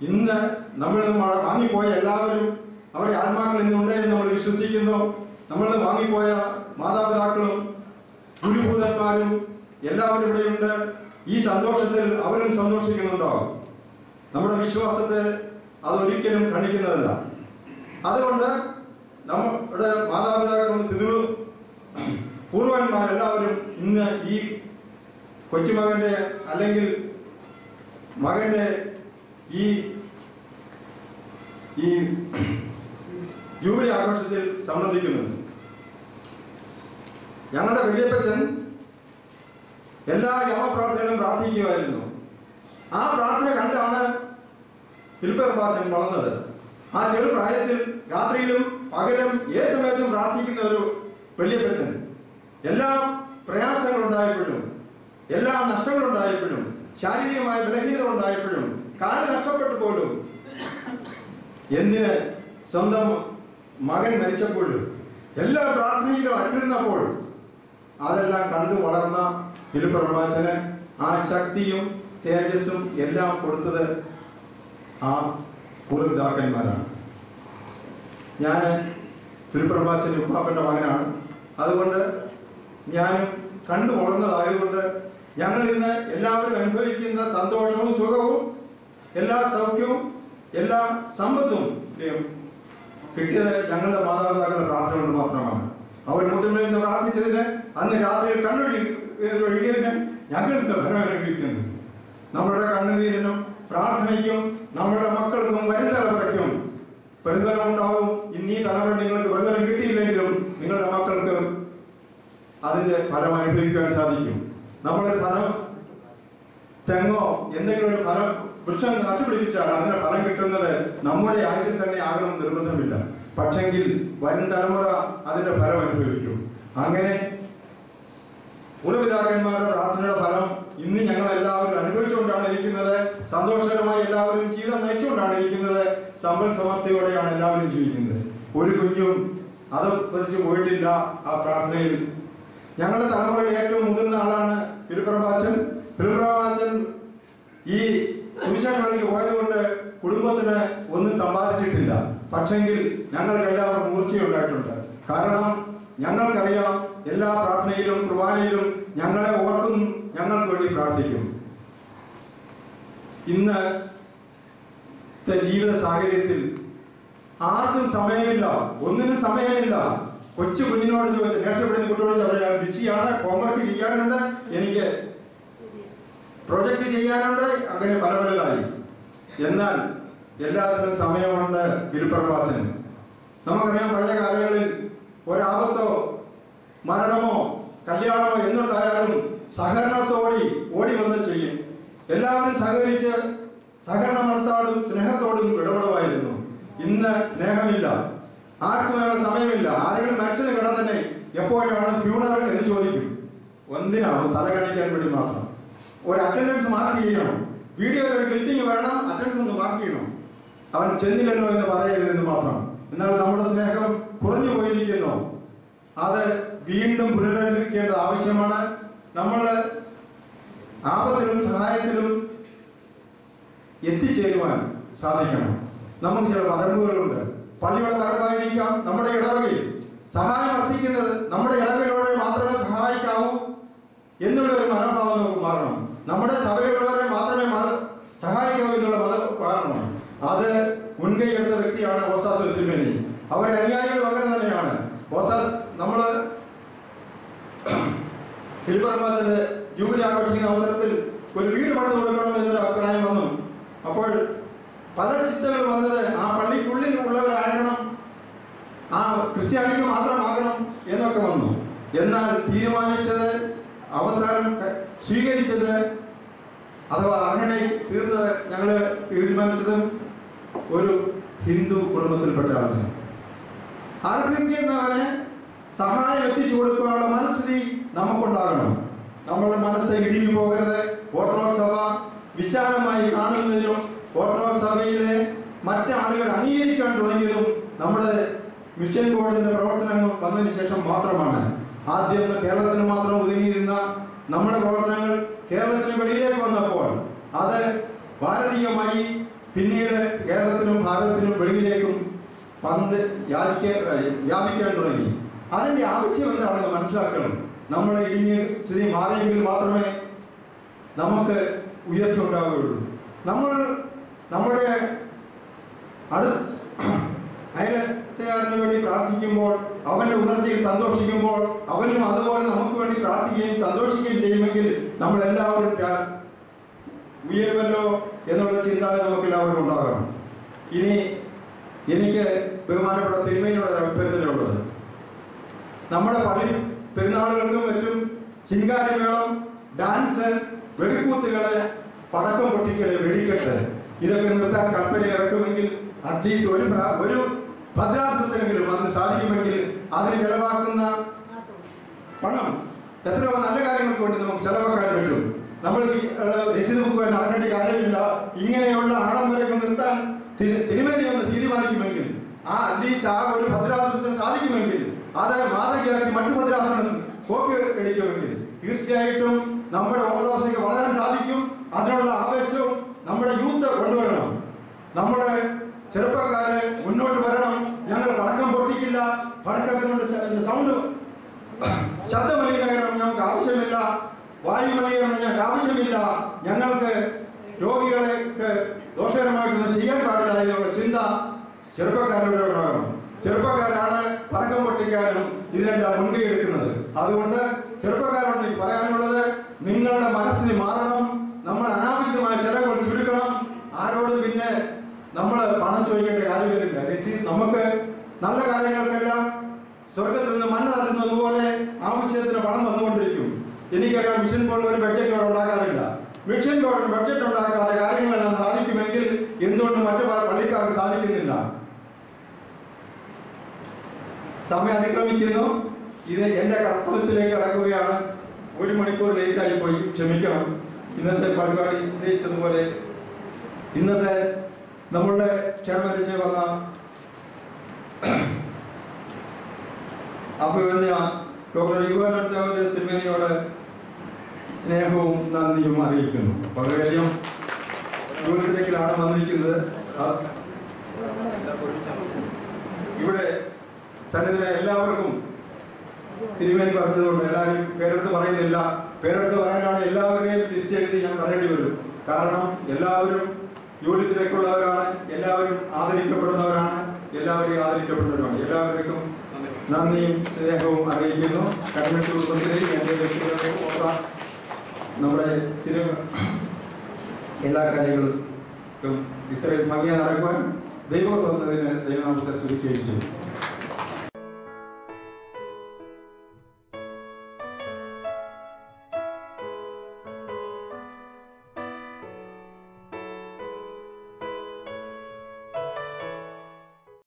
ഇന്ന് നമ്മൾ വാങ്ങിപ്പോയ എല്ലാവരും അവരുടെ ആത്മാക്കൾ ഇന്നുണ്ടെന്ന് നമ്മൾ വിശ്വസിക്കുന്നു. നമ്മൾ വാങ്ങിപ്പോയ മാതാപിതാക്കളും ഗുരുഭൂതന്മാരും എല്ലാവരും ഇവിടെയുണ്ട്. ഈ സന്തോഷത്തിൽ അവരും സന്തോഷിക്കുന്നുണ്ടാവും. നമ്മുടെ വിശ്വാസത്തെ അതൊരിക്കലും ഖണ്ഡിക്കുന്നതല്ല. അതുകൊണ്ട് നമ്മുടെ മാതാപിതാക്കളും പൂർവന്മാരെല്ലാവരും ഇന്ന് ഈ കൊച്ചുമകന്റെ അല്ലെങ്കിൽ മകന്റെ ഈ ജൂബിലി ആഘോഷത്തിൽ സംബന്ധിക്കുന്നുണ്ട്. ഞങ്ങളുടെ വലിയപ്പച്ചൻ എല്ലാ യമപ്രാർത്ഥനകളും പ്രാർത്ഥിക്കുമായിരുന്നു. ആ പ്രാർത്ഥന കണ്ടാണ് ഫിലിപ്പ് പ്രഭാചൻ വളർന്നത്. ആ ചെറു പ്രായത്തിൽ രാത്രിയിലും പകലും ഏത് സമയത്തും പ്രാർത്ഥിക്കുന്ന ഒരു വലിയപ്പച്ചൻ. എല്ലാ പ്രയാസങ്ങളുണ്ടായപ്പോഴും, എല്ലാ നഷ്ടങ്ങളുണ്ടായപ്പോഴും, ശാരീരികമായ ബലഹീനത ഉണ്ടായപ്പോഴും കാല് നഷ്ടപ്പെട്ടു പോലും, എന്തിന് സ്വന്തം മകൻ മരിച്ചപ്പോഴും എല്ലാ പ്രാർത്ഥനയിലും അറ്റിരുന്നപ്പോൾ അതെല്ലാം കണ്ടു വളർന്ന ഫിലിപ്പ് ആ ശക്തിയും തേജസ്സും എല്ലാം കൊടുത്തത് ആ പൂർവ്വപിതാക്കന്മാരാണ്. ഞാൻ ഫിലിപ്പ് ഉപ്പാപ്പന്റെ മകനാണ്. അതുകൊണ്ട് ഞാനും കണ്ടു വളർന്നതായതുകൊണ്ട് ഞങ്ങൾ ഇന്ന് എല്ലാവരും അനുഭവിക്കുന്ന സന്തോഷവും സുഖവും എല്ലാ സൗഖ്യവും എല്ലാ സമ്പത്തും കിട്ടിയത് ഞങ്ങളുടെ മാതാപിതാക്കളുടെ പ്രാർത്ഥന കൊണ്ട് മാത്രമാണ്. അവർ മുട്ടുമേൽ നിന്ന് പ്രാർത്ഥിച്ചതിന് അന്ന് രാത്രിയിൽ കണ്ണൊഴുകിയതിന് ഞങ്ങൾക്ക് ഫലം അനുഭവിക്കുന്നു. നമ്മളുടെ കണ്ണുനീരിനും പ്രാർത്ഥനയ്ക്കും നമ്മുടെ മക്കൾക്കും വരും തലമുറയ്ക്കും പ്രതിഫലം ഉണ്ടാവും. ഇന്നീ തലമുറ നിങ്ങൾക്ക് പ്രതിഫലം കിട്ടിയില്ലെങ്കിലും നിങ്ങളുടെ മക്കൾക്ക് അതിന്റെ ഫലം അനുഭവിക്കാൻ സാധിക്കും. നമ്മളൊരു ഫലം തെങ്ങോ എന്തെങ്കിലും ഒരു ഫലം വൃക്ഷം നട്ടുപിടിപ്പിച്ചാൽ അതിന് ഫലം കിട്ടുന്നത് നമ്മുടെ ആയുസ്സിൽ തന്നെ ആകണം നിർബന്ധമില്ല. പക്ഷെങ്കിൽ വരും തലമുറ അതിന്റെ ഫലം അനുഭവിക്കും. അങ്ങനെ പൂർവ്വപിതാക്കന്മാരുടെ പ്രാർത്ഥനയുടെ ഫലം ഇന്ന് ഞങ്ങൾ എല്ലാവരും അനുഭവിച്ചുകൊണ്ടാണ് ഇരിക്കുന്നത്. സന്തോഷകരമായി എല്ലാവരും ജീവിതം നയിച്ചുകൊണ്ടാണ് ഇരിക്കുന്നത്. സമ്പൽ സമൃദ്ധിയോടെയാണ് എല്ലാവരും ജീവിക്കുന്നത്. ഒരു കുഞ്ഞും അത് പതിച്ചു പോയിട്ടില്ല ആ പ്രാർത്ഥനയിൽ. ഞങ്ങളുടെ തലമുറയിൽ ഏറ്റവും മുതിർന്ന ആളാണ് ഫിലിപ്പ് ഈ സുവിശേഷങ്ങളിലേക്ക് പോയതുകൊണ്ട് കുടുംബത്തിന് ഒന്നും സമ്പാദിച്ചിട്ടില്ല. പക്ഷെങ്കിൽ ഞങ്ങൾക്ക് എല്ലാവർക്കും മൂർച്ചയുണ്ടായിട്ടുണ്ട്. കാരണം ഞങ്ങൾക്കറിയാം എല്ലാ പ്രാർത്ഥനയിലും കുർബാനയിലും ഞങ്ങളെ ഓർക്കും, ഞങ്ങൾക്ക് വേണ്ടി പ്രാർത്ഥിക്കും. ഇന്നത്തെ ജീവിത സാഹചര്യത്തിൽ ആർക്കും സമയമില്ല, ഒന്നിനും സമയമില്ല. കൊച്ചു കുഞ്ഞിനോട് ചോദിച്ചു, രക്ഷപ്പെടുന്ന കുട്ടിയോട് പറയാം, ബിസിയാണ്, ഹോംവർക്ക് ചെയ്യാനുണ്ട്, എനിക്ക് പ്രൊജക്ട് ചെയ്യാനുണ്ട്, അങ്ങനെ പല പലതായി. എന്നാൽ എല്ലാത്തിനും സമയമുണ്ട്. ഫിലിപ്പ് നമുക്കറിയാം, പഴയ കാലങ്ങളിൽ ഒരാപത്തോ മരണമോ കല്യാണമോ എന്നുണ്ടായാലും സഹകരണത്തോടി ഓടി വന്ന് ചെയ്യും. എല്ലാവരും സഹകരിച്ച് സഹകരണം നടത്താനും സ്നേഹത്തോടും ഇടപെടുമായിരുന്നു. ഇന്ന് സ്നേഹമില്ല, ആർക്കും വേണ്ട സമയമില്ല. ആരെങ്കിലും മരിച്ചത് കിടാൻ തന്നെ എപ്പോഴാണ് ഫ്യൂണറൽ എന്ന് ചോദിക്കും. എന്തിനാണ്? തല കാണിക്കാൻ വേണ്ടി മാത്രം. ഒരു അറ്റൻഡൻസ് മാർക്ക് ചെയ്യണം, വീഡിയോയിൽ ഒരു ക്ലിപ്പിംഗ് വരണം, അറ്റൻഡൻസ് ഒന്ന് മാർക്ക് ചെയ്യണം. അവൻ ചെന്നില്ലല്ലോ എന്ന് പറയരുതെന്ന് മാത്രം. എന്നാൽ നമ്മുടെ സ്നേഹം കുറഞ്ഞു പോയിരിക്കുന്നു. അത് വീണ്ടും പുനരുദ്ധരിക്കേണ്ട ആവശ്യമാണ്. നമ്മൾ ആപത്തിലും സഹായത്തിലും എത്തിച്ചേരുവാൻ സാധിക്കണം. നമുക്ക് ചില പറമ്പുകളുണ്ട്. പള്ളിയുടെ പറമ്പായിരിക്കാം നമ്മുടെ ഇടവകയിൽ. സഹായം അർപ്പിക്കുന്നത് നമ്മുടെ ഇടവകയിലൂടെ മാത്രമേ സഹായിക്കാവൂ എന്നുള്ള ഒരു മനോഭാവം നമുക്ക് മാറണം. നമ്മുടെ സഭയിലുള്ളവരെ മാത്രമേ സഹായിക്കാവൂ എന്നുള്ള മാറണം. അത് മുൻകൈ എടുത്ത വ്യക്തിയാണ് ഓസ്താസ് തിരുമേനി. അവരുടെ അനുയായികളും അങ്ങനെ തന്നെയാണ്. ഓസ്താസ് നമ്മള് ഫിലിപ്പ് ജൂബിലി ആഘോഷിക്കുന്ന അവസരത്തിൽ ഒരു വീട് പണിത് കൊടുക്കണം എന്നൊരു അഭിപ്രായം വന്നു. അപ്പോൾ പല ചിന്തകൾ വന്നത് ആ പള്ളിക്കുള്ളിൽ ഉള്ളവരാകണം, ആ ക്രിസ്ത്യാനിക്ക് മാത്രമാകണം എന്നൊക്കെ വന്നു. എന്നാൽ തീരുമാനിച്ചത്, അവസരം സ്വീകരിച്ചത് അഥവാ അങ്ങനെ തീർന്നത്, ഞങ്ങള് തീരുമാനിച്ചതും ഒരു ഹിന്ദു കുടുംബത്തിൽപ്പെട്ട ആളിന് ആർക്കെങ്കിലുന്നവരെ സഹായം എത്തിച്ചു കൊടുക്കാനുള്ള മനസ്ഥിതി നമുക്കുണ്ടാകണം. നമ്മുടെ മനസ്സ് ഇടിഞ്ഞു പോകരുത്. ഓർത്തഡോക്സ് സഭ വിശാലമായി കാണുന്നതിനും ഓർത്തഡോക്സ് സഭയിലെ മറ്റാളുകൾ അംഗീകരിക്കാൻ തുടങ്ങിയതും നമ്മുടെ മിഷൻ ബോർഡിന്റെ പ്രവർത്തനങ്ങൾ വന്നതിന് ശേഷം മാത്രമാണ്. ആദ്യം കേരളത്തിന് മാത്രം ഒതുങ്ങിയിരുന്ന നമ്മുടെ പ്രവർത്തനങ്ങൾ കേരളത്തിന് വെളിയിലേക്ക് വന്നപ്പോൾ അത് ഭാരതീയമായി പിന്നീട് കേരളത്തിനും ഭാരതത്തിനും വെളിയിലേക്കും വ്യാപിക്കാൻ തുടങ്ങി. അതിന്റെ ആവശ്യം എന്താണെന്ന് മനസ്സിലാക്കണം. നമ്മളെ ഇടിഞ്ഞ് സ്ഥിതി മാറിയെങ്കിൽ മാത്രമേ നമുക്ക് ഉയർച്ച ഉണ്ടാവുകയുള്ളൂ. നമ്മുടെ അയലത്തുകാരന് വേണ്ടി പ്രാർത്ഥിക്കുമ്പോൾ, അവന്റെ ഉണർച്ചയിൽ സന്തോഷിക്കുമ്പോൾ, അവനും അതുപോലെ നമുക്ക് വേണ്ടി പ്രാർത്ഥിക്കുകയും സന്തോഷിക്കുകയും ചെയ്യുമെങ്കിൽ നമ്മളെല്ലാവരും ഉയരുമല്ലോ എന്നുള്ള ചിന്താഗതി നമുക്ക് എല്ലാവരും ഉണ്ടാകണം. ഇനി എനിക്ക് ബഹുമാനപ്പെട്ട തിരുമേനിയുടെ അഭ്യർത്ഥനയുള്ളത്, നമ്മുടെ പള്ളി പെരുന്നാളുകൾക്കും മറ്റും ചിങ്കാരിമേളം, ഡാൻസ്, വെടിക്കൂത്തുകള്, പടക്കം പൊട്ടിക്കല്, വെടിക്കെട്ട്, ഇതൊക്കെ നിർത്താൻ കൽപ്പന ഇറക്കുമെങ്കിൽ അറ്റ്ലീസ്റ്റ് ഒരു ഭദ്രാസനത്തിനെങ്കിലും അതിന് സാധിക്കുമെങ്കിൽ അതിന് ചെലവാക്കുന്ന പണം എത്രയോ നല്ല കാര്യങ്ങൾക്ക് വേണ്ടി നമുക്ക് ചെലവാക്കാൻ പറ്റും. നമ്മൾ രസീത് ബുക്ക് നടക്കേണ്ട കാര്യമില്ല. ഇങ്ങനെയുള്ള ആഡംബരങ്ങൾ നിർത്താൻ തിരുമേനി ഒന്ന് തീരുമാനിക്കുമെങ്കിൽ, അറ്റ്ലീസ്റ്റ് ആ ഒരു ഭദ്രാസനത്തിന് സാധിക്കുമെങ്കിൽ, അത് മാതൃകയാക്കി മറ്റു ഭദ്രാസനം കോപ്പി എടുക്കുമെങ്കിൽ തീർച്ചയായിട്ടും നമ്മുടെ ഓർത്തഡോക്സിലേക്ക് വളരാൻ സാധിക്കും. അതിനുള്ള ആവേശവും നമ്മുടെ യൂത്ത് കൊണ്ടുവരണം. നമ്മുടെ ചെറുപ്പക്കാരെ മുന്നോട്ട് വരണം. ഞങ്ങൾ പടക്കം പൊട്ടിക്കില്ല, പടക്കത്തിനോട് സൗണ്ട് ശബ്ദമലിനീകരണം ഞങ്ങൾക്ക് ആവശ്യമില്ല, വായുമലിനീകരണം ഞങ്ങൾക്ക് ആവശ്യമില്ല. ഞങ്ങൾക്ക് രോഗികളെ ദോഷകരമായിട്ടൊന്നും ചെയ്യാൻ പാടില്ല എന്നുള്ള ചിന്ത ചെറുപ്പക്കാരുടെ ഉണ്ടാകണം. ചെറുപ്പക്കാരാണ് പടക്കം പൊട്ടിക്കാനും ഇതിനെല്ലാം മുൻകൈ എടുക്കുന്നത്. അതുകൊണ്ട് ചെറുപ്പക്കാരോട് എനിക്ക് പറയാനുള്ളത്, നിങ്ങളുടെ മനസ്സിന് മാറണം. നമ്മൾ അനാവശ്യമായ ചെലവുകൾ ചുരുക്കണം. ആരോടും പിന്നെ നമ്മൾ പണം ചോദിക്കേണ്ട കാര്യമില്ല. നമുക്ക് നല്ല കാര്യങ്ങൾക്കെല്ലാം സ്വർഗത്തിൽ നിന്ന് മണ്ണ തരുന്നത് പോലെ ആവശ്യത്തിന് പണം വന്നുകൊണ്ടിരിക്കും. എനിക്കറിയാം, മിഷൻ ബോർഡ് ഒരു ബഡ്ജറ്റ് ഉണ്ടാക്കാറില്ല. മിഷൻ ബോർഡ് ബഡ്ജറ്റ് ഉണ്ടാക്കാതെ കാര്യങ്ങളെല്ലാം സാധിക്കുമെങ്കിൽ എന്തുകൊണ്ട് മറ്റു പള്ളിക്കാർക്ക് സാധിക്കുന്നില്ല? സമയം അതിക്രമിക്കുന്നു. ഇത് എന്റെ കർത്തവ്യത്തിലേക്ക് കടക്കുകയാണ്. 1 മണിക്കൂർ ലേറ്റായി പോയി, ക്ഷമിക്കണം. ഇന്നത്തെ പരിപാടി ഉദ്ദേശിച്ചതുപോലെ ഇന്നത്തെ നമ്മളുടെ ക്ഷേമരിച്ച് വന്ന അഭിവന്യ ഡോക്ടർ യുവാനന്ദ തിരുമേനിയോട് സ്നേഹവും നന്ദിയും അറിയിക്കുന്നു. വളരെയധികം ദൂരത്തിലേക്കാണ് വന്നിരിക്കുന്നത്. ഇവിടെ സന്നിധിയിലെ എല്ലാവർക്കും തിരുമേനി പറഞ്ഞതുകൊണ്ട് എല്ലാവരും പേരെടുത്ത് പറയുന്നില്ല. പേരെടുത്ത് പറയാനാണ് എല്ലാവരെയും ലിസ്റ്റ് എഴുതി ഞാൻ പറയേണ്ടി വരും. കാരണം എല്ലാവരും ജോലിത്തിലേക്കുള്ളവരാണ്, എല്ലാവരും ആദരിക്കപ്പെടുന്നവരാണ്, എല്ലാവരെയും ആദരിക്കപ്പെടുന്നവരാണ്. എല്ലാവർക്കും നന്ദിയും സ്നേഹവും അറിയിക്കുന്നു. കമ്മ്യൂണിറ്റി കുടുംബത്തിലെയും എൻ്റെ വ്യക്തികളുടെയും നമ്മുടെ എല്ലാ കാര്യങ്ങളും ഇത്രയും ഭംഗിയായി നടക്കുവാൻ ദൈവം തന്നതിന് ദൈവനാമത്തെ സ്തുതിക്കുകയും ചെയ്യും.